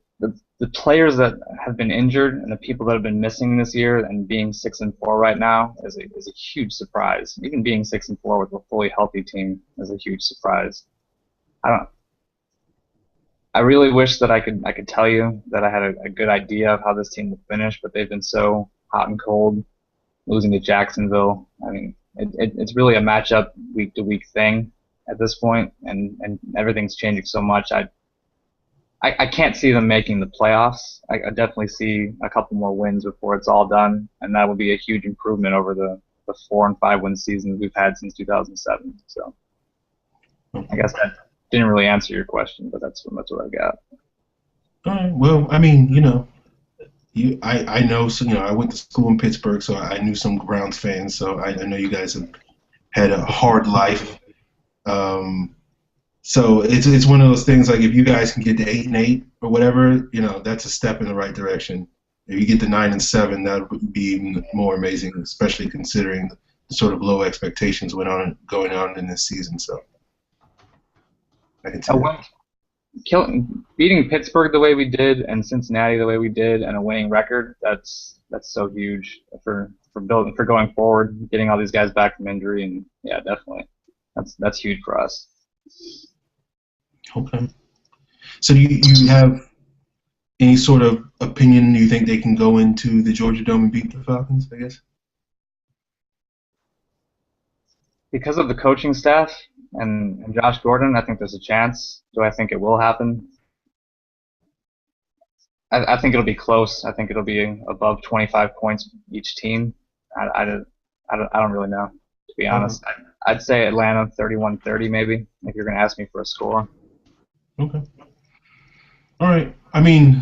the players that have been injured and the people that have been missing this year, and being 6-4 right now is a huge surprise. Even being 6-4 with a fully healthy team is a huge surprise. I really wish that I could tell you that I had a good idea of how this team would finish, but they've been so hot and cold, losing to Jacksonville. I mean, it's really a matchup week to week thing at this point, and everything's changing so much. I can't see them making the playoffs. I definitely see a couple more wins before it's all done, and that would be a huge improvement over the 4 and 5 win seasons we've had since 2007. So I guess that didn't really answer your question, but that's what I got. All right. Well, I mean, I know, so I went to school in Pittsburgh, so I knew some Browns fans. So I know you guys have had a hard life. So it's one of those things, like, if you guys can get to 8-8 or whatever, that's a step in the right direction. If you get to 9-7, that would be even more amazing, especially considering the sort of low expectations going on in this season. So I can tell beating Pittsburgh the way we did and Cincinnati the way we did and a winning record, that's so huge for going forward, getting all these guys back from injury, and yeah, definitely that's huge for us. Okay. So do you have any sort of opinion? Do you think they can go into the Georgia Dome and beat the Falcons, I guess? Because of the coaching staff and Josh Gordon, I think there's a chance. Do I think it will happen? I think it'll be close. I think it'll be above 25 points each team. I don't really know, to be honest. I'd say Atlanta 31-30 maybe, if you're going to ask me for a score. Okay. All right. I mean,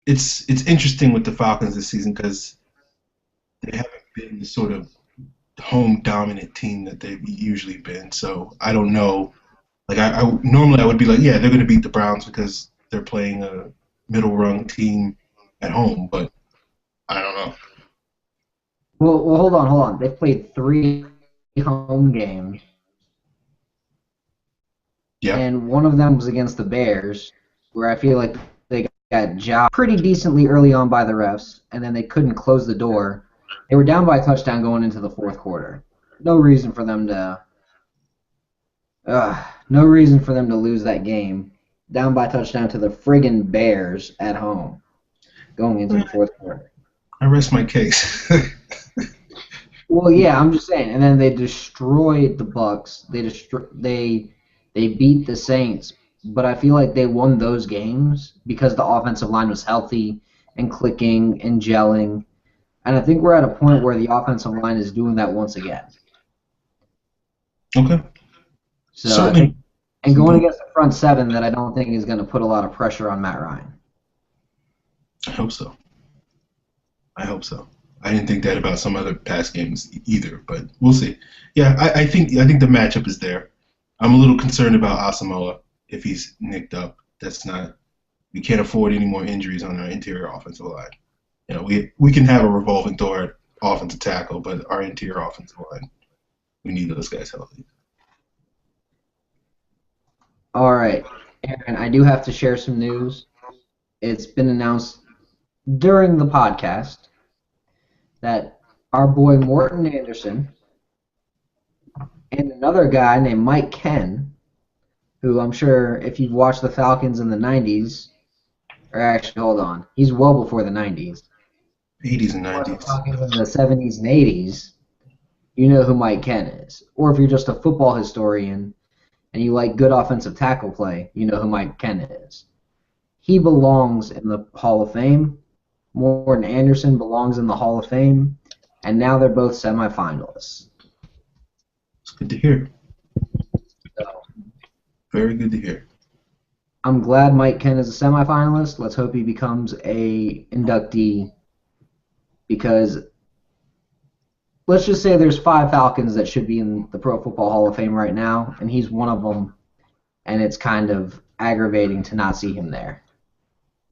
it's interesting with the Falcons this season because they haven't been the sort of home dominant team that they've usually been. So I don't know. Like I normally I would be like, yeah, they're going to beat the Browns because they're playing a middle rung team at home, but I don't know. Well, hold on. They played 3 home games. Yeah. And one of them was against the Bears, where I feel like they got jobbed pretty decently early on by the refs, and then they couldn't close the door. They were down by a touchdown going into the fourth quarter. No reason for them to lose that game. Down by a touchdown to the friggin' Bears at home going into the fourth quarter. I rest my case. Well, yeah, I'm just saying. And then they destroyed the Bucks. They beat the Saints, but I feel like they won those games because the offensive line was healthy and clicking and gelling. And I think we're at a point where the offensive line is doing that once again. Okay. So certainly. And going against the front seven that I don't think is going to put a lot of pressure on Matt Ryan. I hope so. I didn't think that about some other past games either, but we'll see. Yeah, I think the matchup is there. I'm a little concerned about Asamoah if he's nicked up. We can't afford any more injuries on our interior offensive line. You know, we can have a revolving door at offensive tackle, but our interior offensive line, we need those guys healthy. All right, Aaron, I do have to share some news. It's been announced during the podcast that our boy Morton Anderson and another guy named Mike Ken, who I'm sure if you've watched the Falcons in the 90s, or actually, hold on, he's well before the 90s. 80s and 90s. Falcons in the 70s and 80s, you know who Mike Ken is. Or if you're just a football historian and you like good offensive tackle play, you know who Mike Ken is. He belongs in the Hall of Fame. Morton Anderson belongs in the Hall of Fame. And now they're both semifinalists. It's good to hear. So, very good to hear. I'm glad Mike Ken is a semifinalist. Let's hope he becomes a inductee, because let's just say there's 5 Falcons that should be in the Pro Football Hall of Fame right now, and he's one of them, and it's kind of aggravating to not see him there.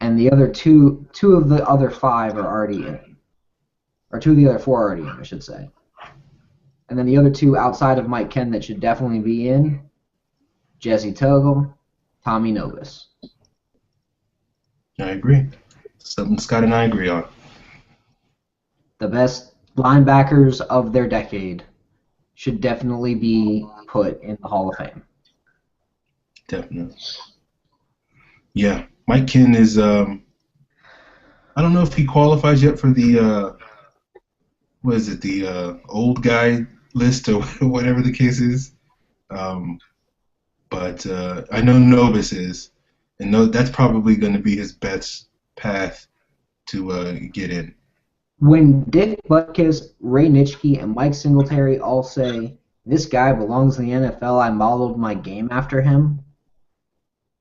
And the other two of the other 5 are already in. Or 2 of the other 4 are already in, I should say. And then the other 2 outside of Mike Ken that should definitely be in, Jesse Tuggle, Tommy Nobis. I agree. Something Scott and I agree on. The best linebackers of their decade should definitely be put in the Hall of Fame. Definitely. Yeah, Mike Ken is. I don't know if he qualifies yet for the what is it, the old guy list or whatever the case is. But I know Nobis is, and that's probably going to be his best path to get in. When Dick Butkus, Ray Nitschke, and Mike Singletary all say, this guy belongs in the NFL, I modeled my game after him,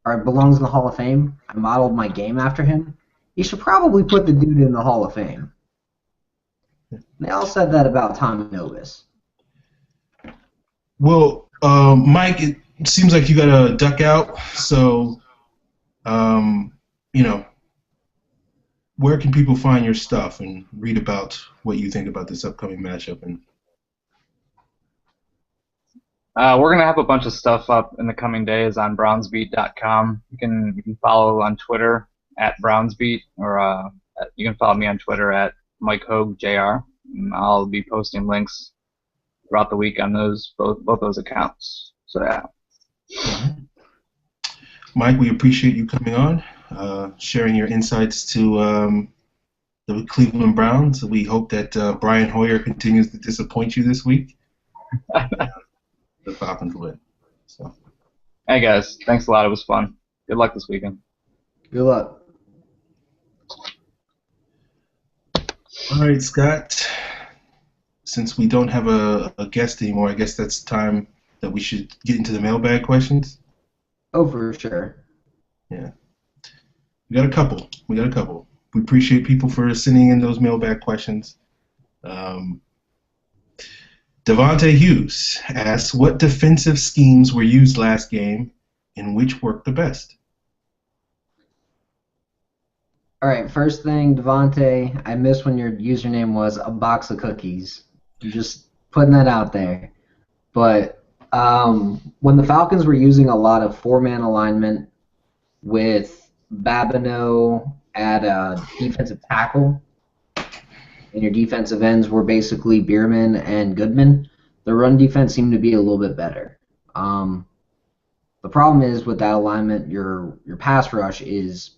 or belongs in the Hall of Fame, I modeled my game after him, you should probably put the dude in the Hall of Fame. They all said that about Tommy Nobis. Well, Mike, it seems like you got to duck out, so, you know, where can people find your stuff and read about what you think about this upcoming matchup? And we're gonna have a bunch of stuff up in the coming days on brownsbeat.com. You can follow on Twitter at brownsbeat, or you can follow me on Twitter at Mike Hogue Jr. And I'll be posting links throughout the week on both those accounts. So yeah. Mike, we appreciate you coming on, sharing your insights to the Cleveland Browns. We hope that Brian Hoyer continues to disappoint you this week. The Falcons win. So. Hey guys, thanks a lot. It was fun. Good luck this weekend. Good luck. All right, Scott. Since we don't have a guest anymore, I guess that's time that we should get into the mailbag questions. Oh, for sure. Yeah. We got a couple. We appreciate people for sending in those mailbag questions. Devontae Hughes asks, what defensive schemes were used last game and which worked the best? All right, first thing, Devontae, I missed when your username was a box of cookies. I'm just putting that out there. But when the Falcons were using a lot of 4-man alignment with Babineau at defensive tackle, and your defensive ends were basically Bierman and Goodman, the run defense seemed to be a little bit better. The problem is with that alignment, your pass rush is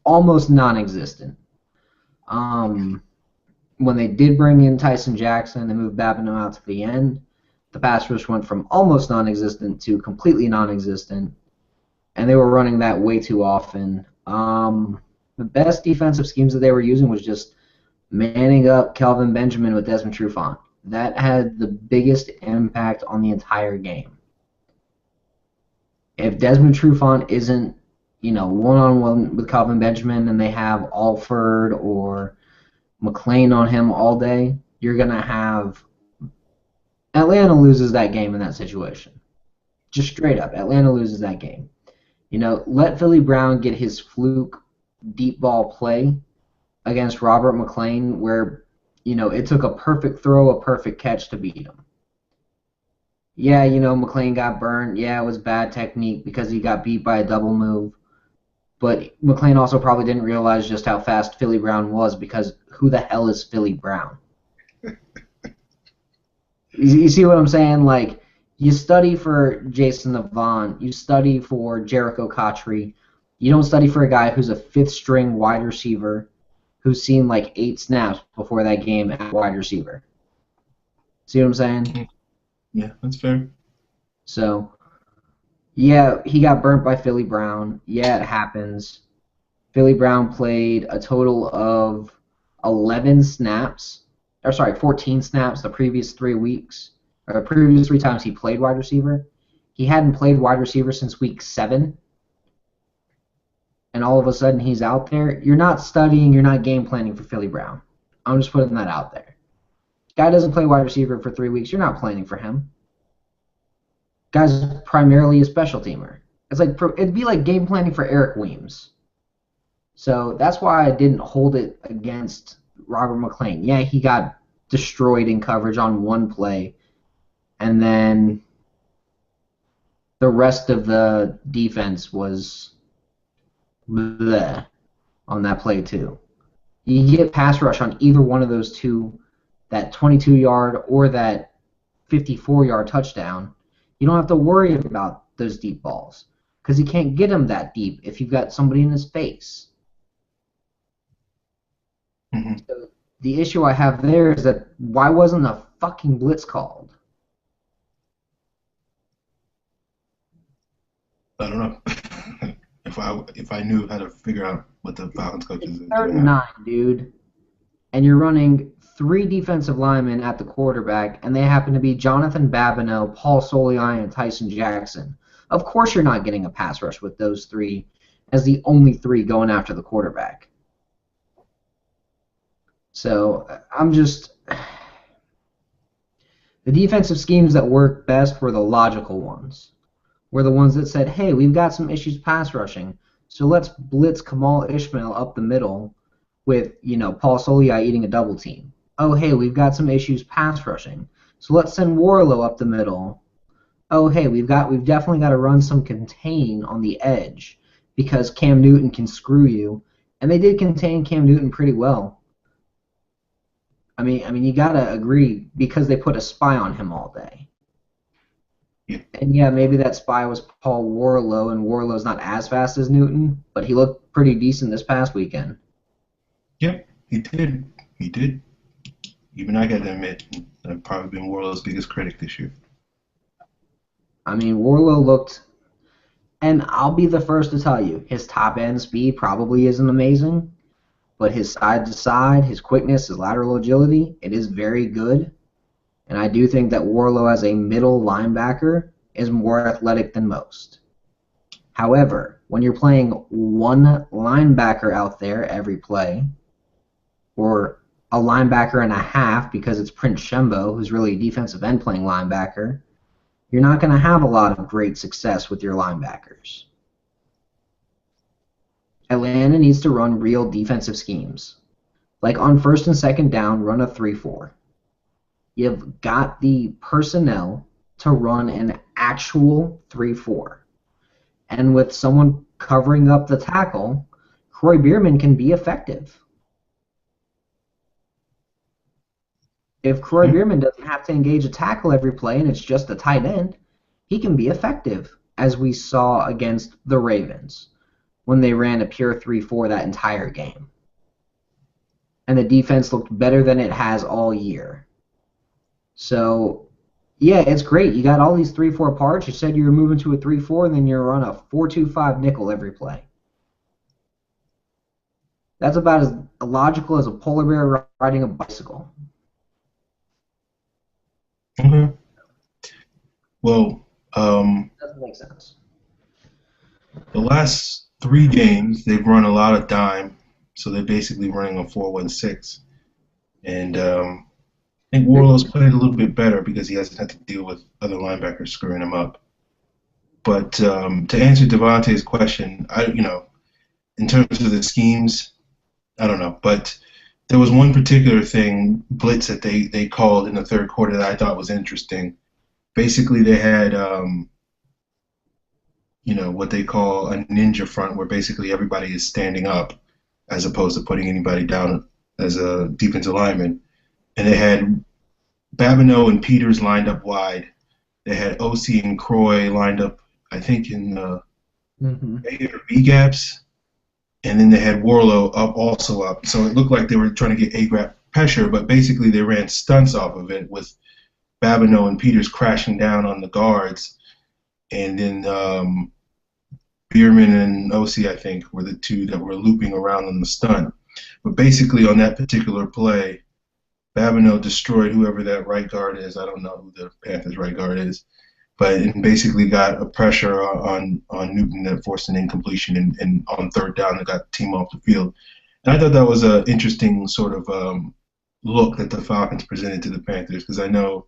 almost non-existent. When they did bring in Tyson Jackson and move Babineau out to the end, the pass rush went from almost non-existent to completely non-existent, and they were running that way too often. The best defensive schemes that they were using was just manning up Kelvin Benjamin with Desmond Trufant. That had the biggest impact on the entire game. If Desmond Trufant isn't, one-on-one with Kelvin Benjamin and they have Alford or McLean on him all day, you're going to have Atlanta loses that game in that situation. Just straight up, Atlanta loses that game. Let Philly Brown get his fluke deep ball play against Robert McLean where, it took a perfect throw, a perfect catch to beat him. Yeah, McLean got burned. Yeah, it was bad technique because he got beat by a double move. But McLean also probably didn't realize just how fast Philly Brown was because who the hell is Philly Brown? You see what I'm saying? Like, you study for Jason Avant, you study for Jericho Cotchery. You don't study for a guy who's a fifth-string wide receiver who's seen like 8 snaps before that game at wide receiver. See what I'm saying? Yeah, that's fair. So, yeah, he got burnt by Philly Brown. Yeah, it happens. Philly Brown played a total of 14 snaps the previous 3 weeks, or the previous 3 times he played wide receiver. He hadn't played wide receiver since week 7, and all of a sudden he's out there. You're not studying, you're not game planning for Philly Brown. I'm just putting that out there. Guy doesn't play wide receiver for 3 weeks, you're not planning for him. Guy's primarily a special teamer. It'd be like game planning for Eric Weems. So that's why I didn't hold it against Robert McLean. Yeah, he got destroyed in coverage on one play, and then the rest of the defense was bleh on that play too. You get pass rush on either one of those two, that 22-yard or that 54-yard touchdown, you don't have to worry about those deep balls because you can't get them that deep if you've got somebody in his face. Mm-hmm. So the issue I have there is that why wasn't a fucking blitz called? I don't know. if I knew how to figure out what the Falcons coaches It's 3rd-and-9, dude, and you're running 3 defensive linemen at the quarterback, and they happen to be Jonathan Babineau, Paul Soliai, and Tyson Jackson. Of course you're not getting a pass rush with those 3 as the only 3 going after the quarterback. So the defensive schemes that worked best were the logical ones. Were the ones that said, hey, we've got some issues pass rushing, so let's blitz Kamal Ishmael up the middle with, Paul Soliai eating a double team. Oh, hey, we've got some issues pass rushing, so let's send Warlow up the middle. Oh, hey, we've definitely got to run some contain on the edge because Cam Newton can screw you, and they did contain Cam Newton pretty well. I mean, you gotta agree because they put a spy on him all day. Yeah. And yeah, maybe that spy was Paul Warlow, and Warlow's not as fast as Newton, but he looked pretty decent this past weekend. Yep, he did. He did. Even I got to admit, I've probably been Warlow's biggest critic this year. I mean, Warlow looked, and I'll be the first to tell you, his top end speed probably isn't amazing, but his side to side, his quickness, his lateral agility, it is very good. And I do think that Warlow as a middle linebacker is more athletic than most. However, when you're playing one linebacker out there every play, or a linebacker and a half because it's Prince Shembo, who's really a defensive end playing linebacker, you're not going to have a lot of great success with your linebackers. Atlanta needs to run real defensive schemes. Like on 1st and 2nd down, run a 3-4. You've got the personnel to run an actual 3-4. And with someone covering up the tackle, Troy Bierman can be effective. If Croy Bierman doesn't have to engage a tackle every play and it's just a tight end, he can be effective, as we saw against the Ravens when they ran a pure 3-4 that entire game. And the defense looked better than it has all year. So, yeah, it's great. You got all these 3-4 parts. You said you were moving to a 3-4, and then you're on a 4-2-5 nickel every play. That's about as logical as a polar bear riding a bicycle. Okay. Well, Doesn't make sense. the last 3 games, they've run a lot of dime, so they're basically running a 4-1-6. And I think Warlow's played a little bit better because he hasn't had to deal with other linebackers screwing him up. But to answer Devontae's question, in terms of the schemes, I don't know. But there was one particular thing, blitz, that they called in the third quarter that I thought was interesting. Basically, they had what they call a ninja front, where basically everybody is standing up as opposed to putting anybody down as a defensive lineman. And they had Babineau and Peters lined up wide. They had OC and Croy lined up, I think, in A or B gaps. And then they had Warlow also up. So it looked like they were trying to get A-gap pressure, but basically they ran stunts off of it with Babineau and Peters crashing down on the guards. And then Bierman and OC, I think, were the two that were looping around on the stunt. But basically on that particular play, Babineau destroyed whoever that right guard is. I don't know who the Panthers' right guard is. But it basically got a pressure on Newton that forced an incompletion, and on third down that got the team off the field. And I thought that was an interesting sort of look that the Falcons presented to the Panthers, because I know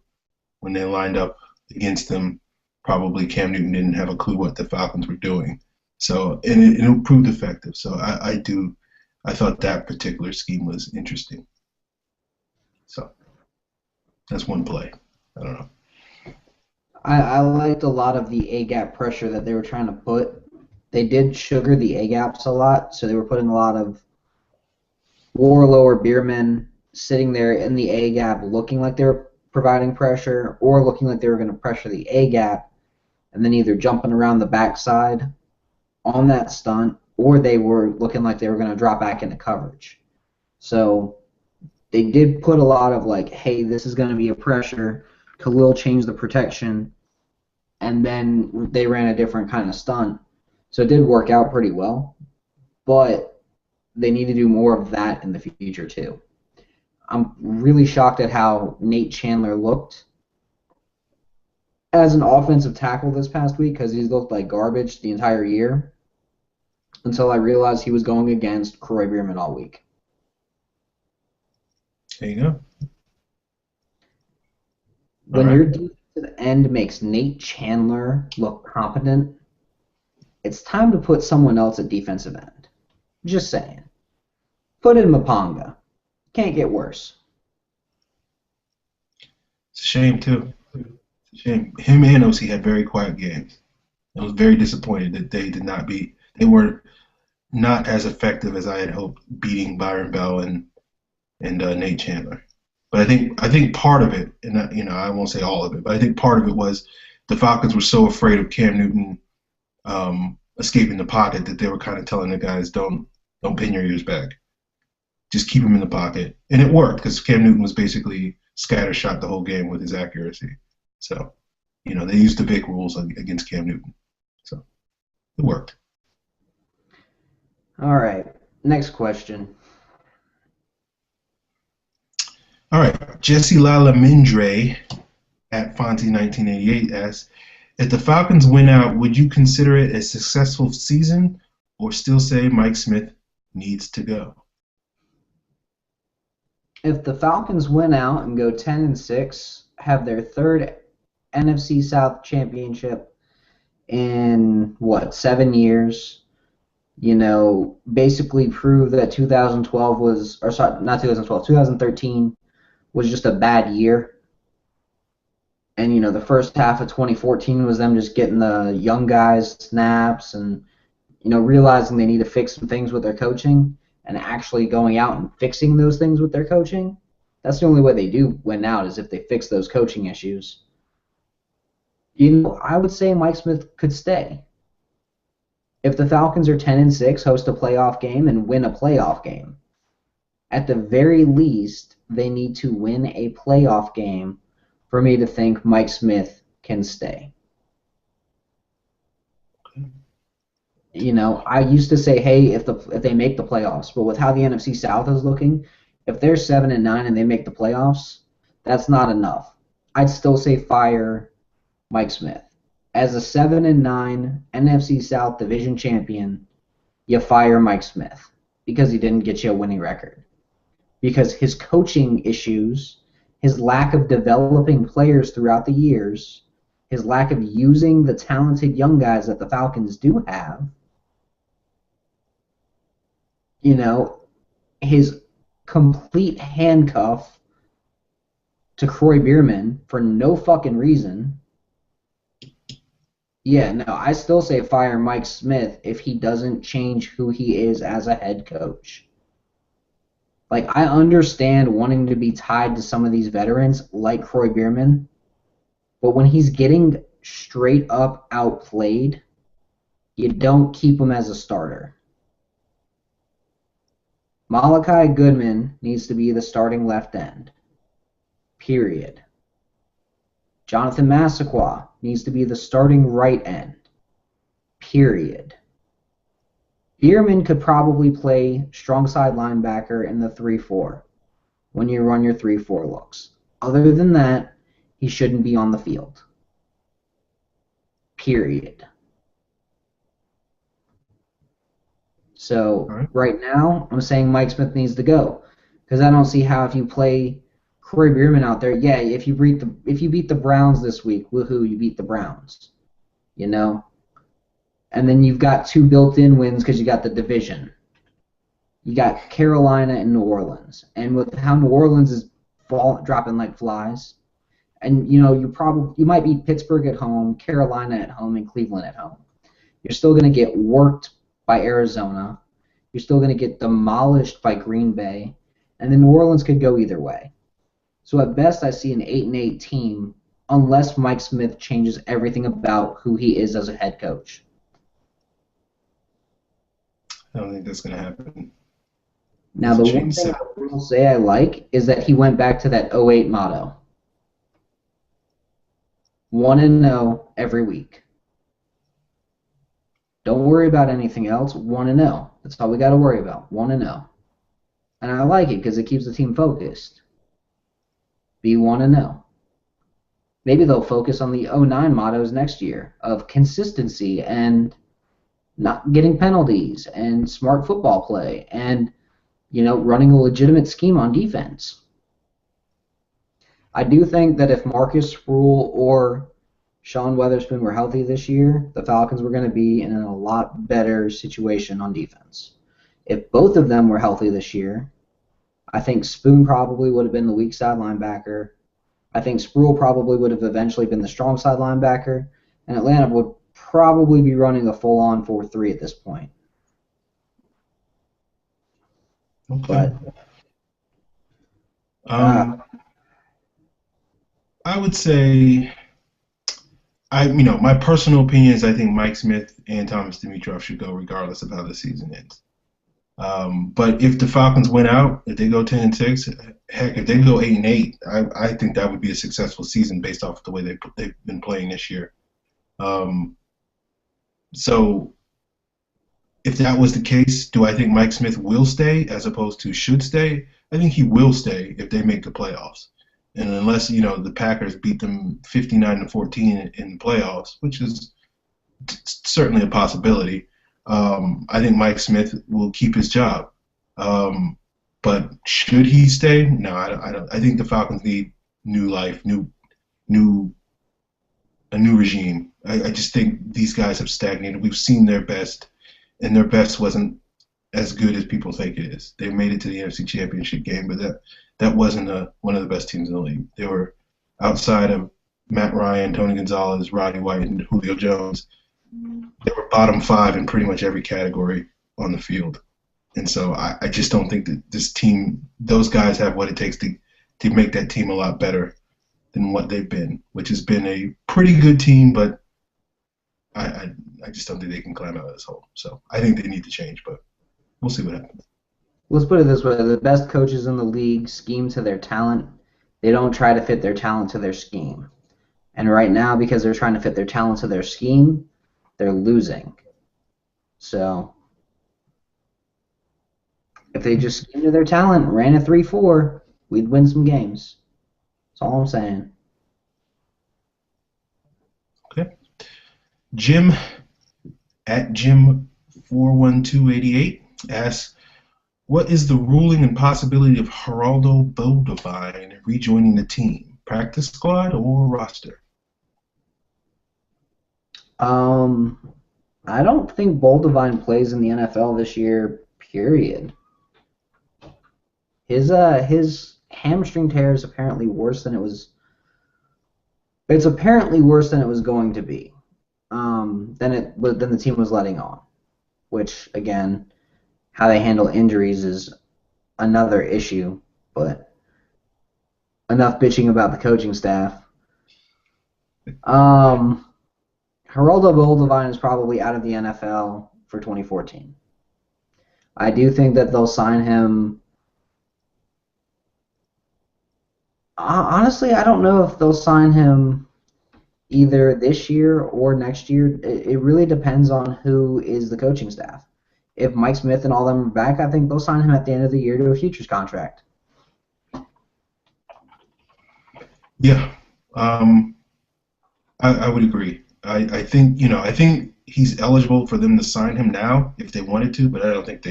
when they lined up against them, probably Cam Newton didn't have a clue what the Falcons were doing. So, and it proved effective. So I thought that particular scheme was interesting. So that's one play. I don't know. I liked a lot of the A-gap pressure that they were trying to put. They did sugar the A-gaps a lot, so they were putting a lot of Warlow or Bierman sitting there in the A-gap looking like they were providing pressure, or looking like they were going to pressure the A-gap, and then either jumping around the backside on that stunt, or they were looking like they were going to drop back into coverage. So they did put a lot of like, hey, this is going to be a pressure. Khalil changed the protection, and then they ran a different kind of stunt. So it did work out pretty well, but they need to do more of that in the future too. I'm really shocked at how Nate Chandler looked as an offensive tackle this past week, because he's looked like garbage the entire year, until I realized he was going against Croy Bierman all week. There you go. When your defensive end makes Nate Chandler look competent, it's time to put someone else at defensive end. Just saying. Put in Mapanga. Can't get worse. It's a shame, too. It's a shame. Him and OC had very quiet games. I was very disappointed that they were not as effective as I had hoped, beating Byron Bell and Nate Chandler. But I think part of it, and I won't say all of it, but I think part of it was the Falcons were so afraid of Cam Newton escaping the pocket that they were kind of telling the guys, don't pin your ears back, just keep him in the pocket, and it worked because Cam Newton was basically scattershot the whole game with his accuracy. So they used the big rules against Cam Newton, so it worked. All right, next question. All right, Jesse Lalamindre at Fonzie1988 asks, if the Falcons win out, would you consider it a successful season or still say Mike Smith needs to go? If the Falcons win out and go 10-6, have their third NFC South championship in, 7 years, basically prove that 2012 was, or sorry, not 2012, 2013 was just a bad year. And, the first half of 2014 was them just getting the young guys snaps and, realizing they need to fix some things with their coaching and actually going out and fixing those things with their coaching. That's the only way they do win out is if they fix those coaching issues. You know, I would say Mike Smith could stay. If the Falcons are 10-6, host a playoff game, and win a playoff game, at the very least, they need to win a playoff game for me to think Mike Smith can stay. You know, I used to say, hey, if they make the playoffs, but with how the NFC South is looking, if they're 7-9 and they make the playoffs, that's not enough. I'd still say fire Mike Smith. As a 7-9 NFC South division champion, you fire Mike Smith because he didn't get you a winning record. Because his coaching issues, his lack of developing players throughout the years, his lack of using the talented young guys that the Falcons do have, you know, his complete handcuff to Croy Bierman for no fucking reason. Yeah, no, I still say fire Mike Smith if he doesn't change who he is as a head coach. Like, I understand wanting to be tied to some of these veterans like Croy Bierman, but when he's getting straight up outplayed, you don't keep him as a starter. Malachi Goodman needs to be the starting left end. Period. Jonathan Massaquoi needs to be the starting right end. Period. Bierman could probably play strong side linebacker in the 3-4 when you run your 3-4 looks. Other than that, he shouldn't be on the field. Period. So right now, I'm saying Mike Smith needs to go because I don't see how if you play Croy Bierman out there, yeah, if you beat the Browns this week, woohoo, you beat the Browns, you know, and then you've got 2 built-in wins because you got the division. You got Carolina and New Orleans, and with how New Orleans is dropping like flies, and you know you might beat Pittsburgh at home, Carolina at home, and Cleveland at home. You're still going to get worked by Arizona. You're still going to get demolished by Green Bay, and then New Orleans could go either way. So at best, I see an 8-8 team unless Mike Smith changes everything about who he is as a head coach. I don't think that's going to happen. Now, the one thing I will say I like is that he went back to that 08 motto. 1-0 every week. Don't worry about anything else. 1-0. That's all we got to worry about. 1-0. And I like it because it keeps the team focused. Be 1-0. Maybe they'll focus on the 09 mottos next year of consistency and not getting penalties and smart football play and, you know, running a legitimate scheme on defense. I do think that if Marcus Sproul or Sean Weatherspoon were healthy this year, the Falcons were going to be in a lot better situation on defense. If both of them were healthy this year, I think Spoon probably would have been the weak side linebacker. I think Sproul probably would have eventually been the strong side linebacker, and Atlanta would probably be running a full-on 4-3 at this point. Okay. But I would say, my personal opinion is I think Mike Smith and Thomas Dimitroff should go regardless of how the season ends. But if the Falcons win out, if they go 10-6, heck, if they go 8-8, I think that would be a successful season based off the way they've been playing this year. So if that was the case, do I think Mike Smith will stay as opposed to should stay? I think he will stay if they make the playoffs. And unless, the Packers beat them 59-14 in the playoffs, which is certainly a possibility, I think Mike Smith will keep his job. But should he stay? No, I don't. I think the Falcons need new life, a new regime. I just think these guys have stagnated. We've seen their best, and their best wasn't as good as people think it is. They made it to the NFC Championship game, but that wasn't one of the best teams in the league. They were outside of Matt Ryan, Tony Gonzalez, Roddy White, and Julio Jones. They were bottom 5 in pretty much every category on the field. And so I just don't think that this team, those guys have what it takes to to make that team a lot better than what they've been, which has been a pretty good team, but I just don't think they can climb out of this hole. So I think they need to change, but we'll see what happens. Let's put it this way. The best coaches in the league scheme to their talent. They don't try to fit their talent to their scheme. And right now, because they're trying to fit their talent to their scheme, they're losing. So if they just scheme to their talent, ran a 3-4, we'd win some games. That's all I'm saying. Okay. Jim at Jim41288 asks, what is the ruling and possibility of Geraldo Beeldevine rejoining the team? Practice squad or roster? I don't think Beeldevine plays in the NFL this year, period. His hamstring tear is apparently worse than it was. It's apparently worse than it was going to be. Than the team was letting on. Which, again, how they handle injuries is another issue, but enough bitching about the coaching staff. Geraldo Beeldevine is probably out of the NFL for 2014. I do think that they'll sign him. Honestly, I don't know if they'll sign him either this year or next year. It really depends on who is the coaching staff. If Mike Smith and all them are back, I think they'll sign him at the end of the year to a futures contract. Yeah, I would agree. I think he's eligible for them to sign him now if they wanted to, but I don't think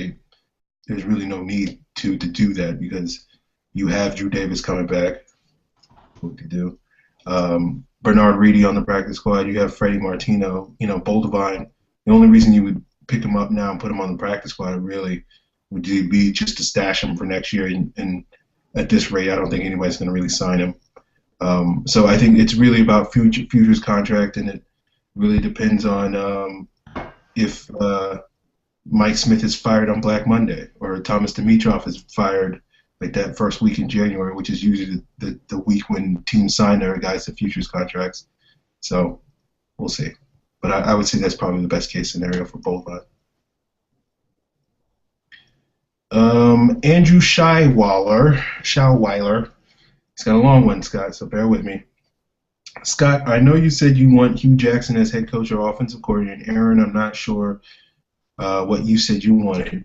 there's really no need to do that because you have Drew Davis coming back. What to do? Bernard Reedy on the practice squad. You have Freddie Martino. Beeldevine. The only reason you would pick him up now and put him on the practice squad really would be just to stash him for next year. And at this rate, I don't think anybody's going to really sign him. So I think it's really about futures contract, and it really depends on if Mike Smith is fired on Black Monday or Thomas Dimitroff is fired like that first week in January, which is usually the week when teams sign their guys to futures contracts. So we'll see. But I would say that's probably the best case scenario for both of us. Andrew Schauweiler. He's got a long one, Scott, so bear with me. Scott, I know you said you want Hugh Jackson as head coach or offensive coordinator. Aaron, I'm not sure what you said you wanted.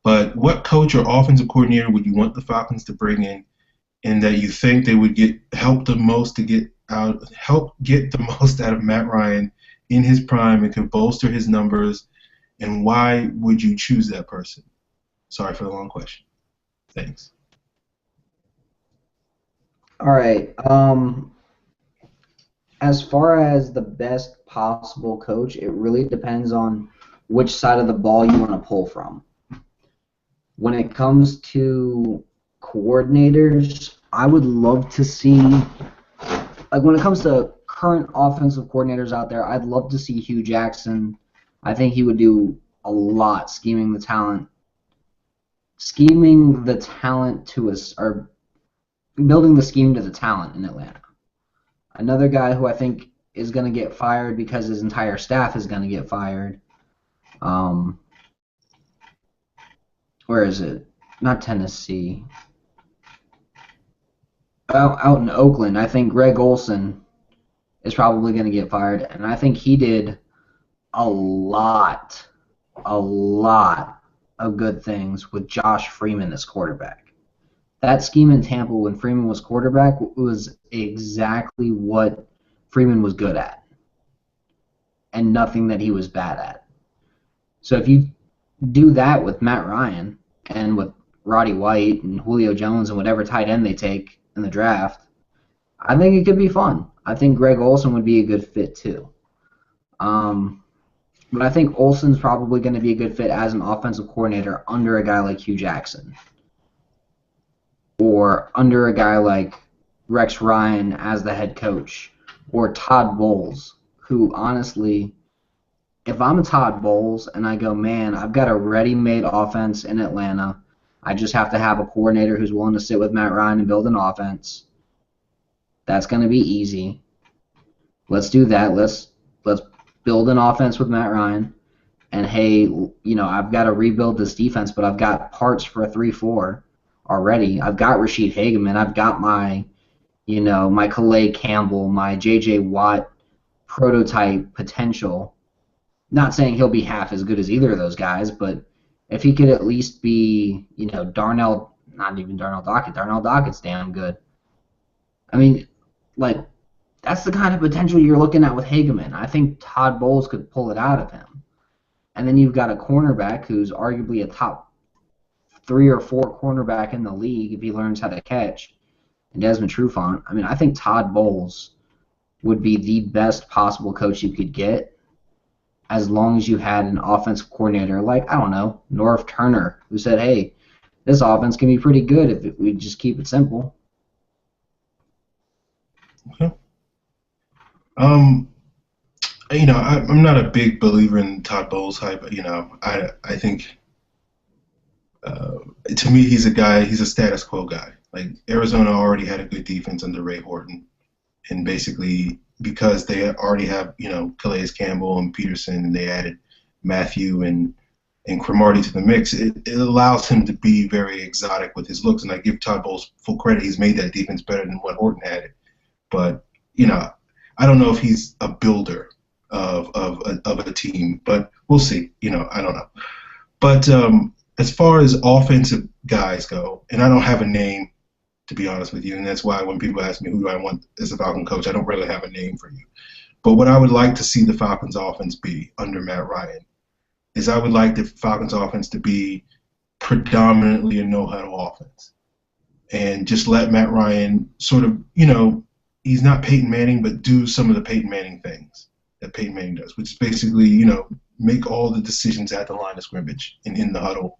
But what coach or offensive coordinator would you want the Falcons to bring in, and that you think they would help get the most out of Matt Ryan in his prime and can bolster his numbers, and why would you choose that person? Sorry for the long question. Thanks. All right. As far as the best possible coach, it really depends on which side of the ball you want to pull from. When it comes to coordinators, I would love to see, when it comes to current offensive coordinators out there, I'd love to see Hugh Jackson. I think he would do a lot scheming the talent to us, or building the scheme to the talent in Atlanta. Another guy who I think is going to get fired because his entire staff is going to get fired. Where is it? Not Tennessee. Out in Oakland, I think Greg Olson is probably going to get fired, and I think he did a lot of good things with Josh Freeman as quarterback. That scheme in Tampa when Freeman was quarterback was exactly what Freeman was good at, and nothing that he was bad at. So if you do that with Matt Ryan and with Roddy White and Julio Jones and whatever tight end they take in the draft, I think it could be fun. I think Greg Olson would be a good fit too. But I think Olson's probably going to be a good fit as an offensive coordinator under a guy like Hugh Jackson, or under a guy like Rex Ryan as the head coach, or Todd Bowles, who honestly, if I'm Todd Bowles and I go, man, I've got a ready-made offense in Atlanta, I just have to have a coordinator who's willing to sit with Matt Ryan and build an offense. That's going to be easy. Let's do that. Let's build an offense with Matt Ryan. And hey, I've got to rebuild this defense, but I've got parts for a 3-4 already. I've got Rashid Hageman. I've got my Calais Campbell, my J.J. Watt prototype potential. Not saying he'll be half as good as either of those guys, but if he could at least be, Darnell Dockett. Darnell Dockett's damn good. I mean, that's the kind of potential you're looking at with Hageman. I think Todd Bowles could pull it out of him. And then you've got a cornerback who's arguably a top 3 or 4 cornerback in the league if he learns how to catch. And Desmond Trufant. I mean, I think Todd Bowles would be the best possible coach you could get as long as you had an offensive coordinator like, I don't know, Norv Turner, who said, hey, this offense can be pretty good if we just keep it simple. Okay. I'm not a big believer in Todd Bowles hype. I think to me he's a status quo guy. Like Arizona already had a good defense under Ray Horton, and basically because they already have Calais Campbell and Peterson, and they added Matthew and Cromartie to the mix, it allows him to be very exotic with his looks. And I give Todd Bowles full credit; he's made that defense better than what Horton had it. But I don't know if he's a builder of a team, but we'll see. I don't know. But as far as offensive guys go, and I don't have a name, to be honest with you, and that's why when people ask me who do I want as a Falcon coach, I don't really have a name for you. But what I would like to see the Falcons offense be under Matt Ryan is I would like the Falcons offense to be predominantly a no-huddle offense. And just let Matt Ryan sort of, he's not Peyton Manning, but do some of the Peyton Manning things that Peyton Manning does, which is basically, make all the decisions at the line of scrimmage and in the huddle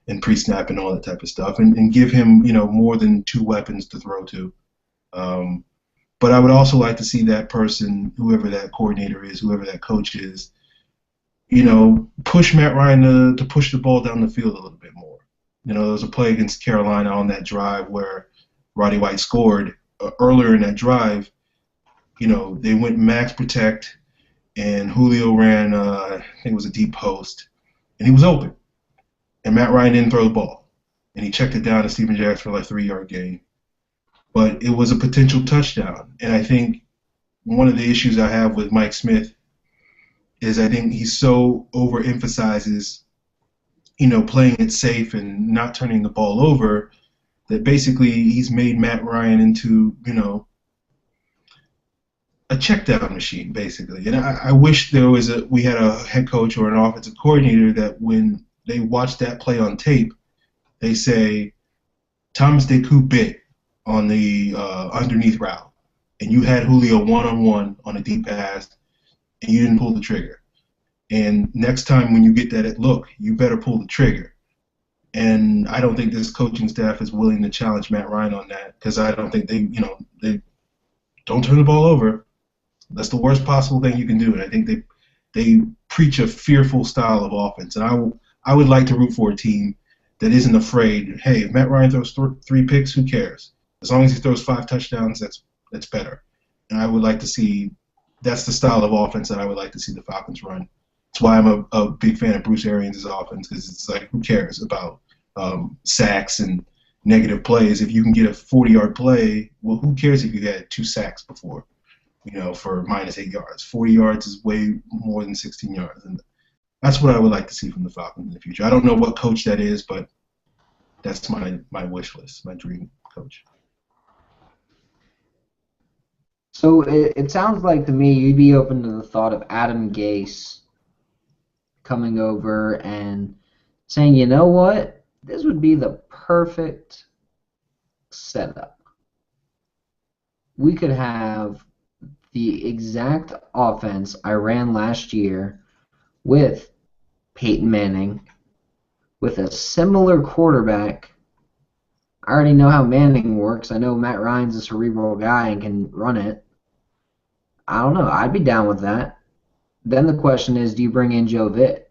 and pre-snap and all that type of stuff, and give him, more than 2 weapons to throw to. But I would also like to see that person, whoever that coordinator is, whoever that coach is, push Matt Ryan to push the ball down the field a little bit more. There was a play against Carolina on that drive where Roddy White scored. Earlier in that drive, they went max protect, and Julio ran, I think it was a deep post, and he was open. And Matt Ryan didn't throw the ball. And he checked it down to Steven Jackson for 3-yard gain. But it was a potential touchdown. And I think one of the issues I have with Mike Smith is I think he so overemphasizes, playing it safe and not turning the ball over, that basically he's made Matt Ryan into, a check down machine, basically. And I wish we had a head coach or an offensive coordinator that when they watch that play on tape, they say, Thomas DeCoop bit on the underneath route, and you had Julio one-on-one on a deep pass, and you didn't pull the trigger. And next time when you get that look, you better pull the trigger. And I don't think this coaching staff is willing to challenge Matt Ryan on that, because I don't think they don't turn the ball over. That's the worst possible thing you can do. And I think they preach a fearful style of offense. And I would like to root for a team that isn't afraid. Hey, if Matt Ryan throws 3 picks, who cares? As long as he throws 5 touchdowns, that's better. And I would like to see that's the style of offense that I would like to see the Falcons run. That's why I'm a big fan of Bruce Arians' offense, because it's like, who cares about sacks and negative plays? If you can get a 40-yard play, well, who cares if you had 2 sacks before, for -8 yards? 40 yards is way more than 16 yards. And that's what I would like to see from the Falcons in the future. I don't know what coach that is, but that's my wish list, my dream coach. So it sounds like to me you'd be open to the thought of Adam Gase coming over and saying, you know what, this would be the perfect setup. We could have the exact offense I ran last year with Peyton Manning, with a similar quarterback. I already know how Manning works. I know Matt Ryan's a cerebral guy and can run it. I don't know. I'd be down with that. Then the question is, do you bring in Joe Vitt?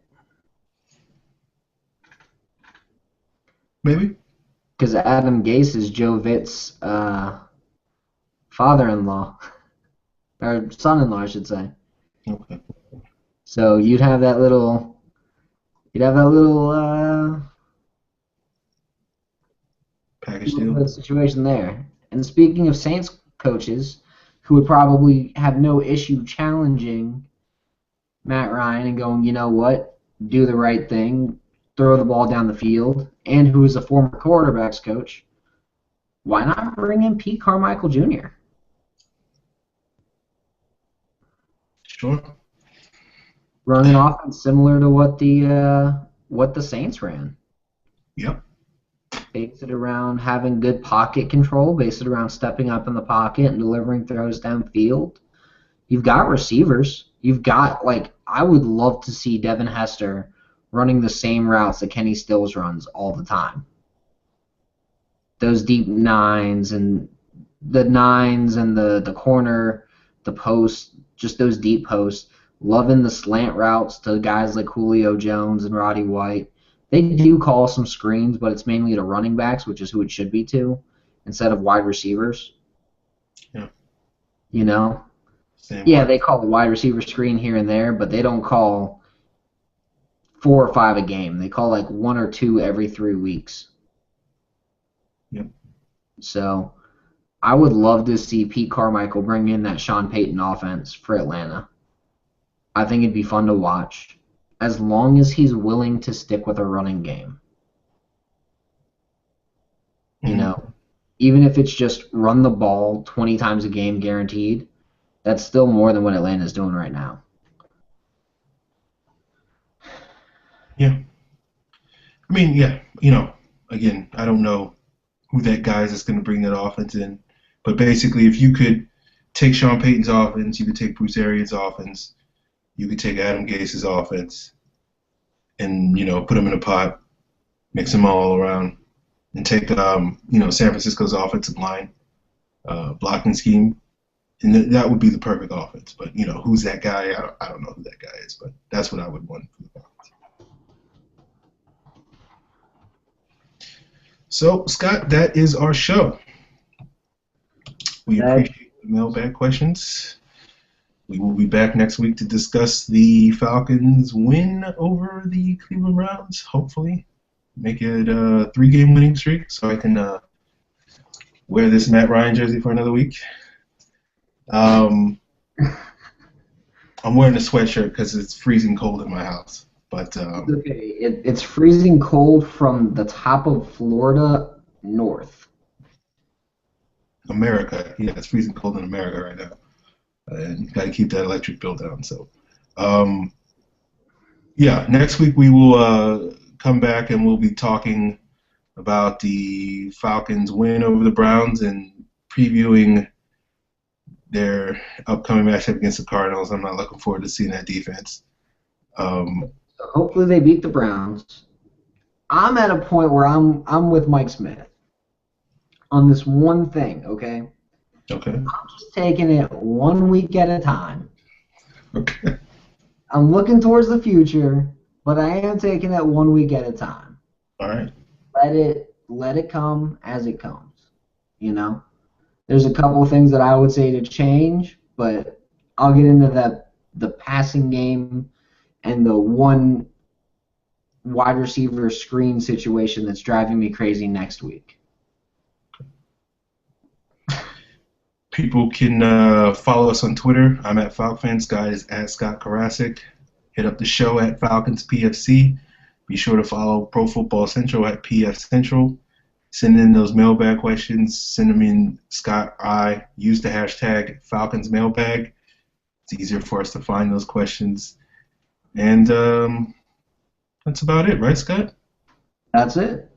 Maybe. Because Adam Gase is Joe Vitt's father-in-law, or son-in-law, I should say. Okay. So you'd have that little Package little bit deal. of situation there. And speaking of Saints coaches, who would probably have no issue challenging Matt Ryan and going, you know what, do the right thing, throw the ball down the field, and who is a former quarterbacks coach, why not bring in Pete Carmichael Jr.? Sure. Run an offense similar to what the Saints ran. Yep. Base it around having good pocket control, base it around stepping up in the pocket and delivering throws downfield. You've got receivers. You've got, I would love to see Devin Hester running the same routes that Kenny Stills runs all the time. Those deep nines and the corner, the post, just those deep posts. Loving the slant routes to guys like Julio Jones and Roddy White. They do call some screens, but it's mainly to running backs, which is who it should be to, instead of wide receivers. Yeah. You know? Same Yeah, way. they call a wide receiver screen here and there, but they don't call 4 or 5 a game. They call like 1 or 2 every 3 weeks. Yep. So I would love to see Pete Carmichael bring in that Sean Payton offense for Atlanta. I think it'd be fun to watch, as long as he's willing to stick with a running game. You know, even if it's just run the ball 20 times a game guaranteed, that's still more than what Atlanta's doing right now. Yeah. I mean, yeah, again, I don't know who that guy is that's going to bring that offense in. But basically, if you could take Sean Payton's offense, you could take Bruce Arians' offense, you could take Adam Gase's offense, and, put them in a pot, mix them all around, and take, San Francisco's offensive line blocking scheme, and that would be the perfect offense. But, who's that guy? I don't know who that guy is, but that's what I would want for the Falcons. So, Scott, that is our show. We appreciate the mailbag questions. We will be back next week to discuss the Falcons' win over the Cleveland Browns, hopefully. Make it a 3-game winning streak so I can wear this Matt Ryan jersey for another week. I'm wearing a sweatshirt because it's freezing cold in my house. But okay, it's freezing cold from the top of Florida north. America, yeah, it's freezing cold in America right now. And you got to keep that electric bill down. So, yeah, next week we will come back and we'll be talking about the Falcons' win over the Browns and previewing their upcoming matchup against the Cardinals. I'm not looking forward to seeing that defense. So hopefully they beat the Browns. I'm at a point where I'm with Mike Smith on this one thing, okay? Okay. I'm just taking it 1 week at a time. Okay. I'm looking towards the future, but I am taking it 1 week at a time. All right. Let it come as it comes. There's a couple of things that I would say to change, but I'll get into the passing game and the one wide receiver screen situation that's driving me crazy next week. People can follow us on Twitter. I'm at FalcFan. Scott is at Scott Karasik. Hit up the show at Falcons PFC. Be sure to follow Pro Football Central at PF Central. Send in those mailbag questions. Send them in, Scott. Use the hashtag Falcons Mailbag. It's easier for us to find those questions. And that's about it, right, Scott? That's it.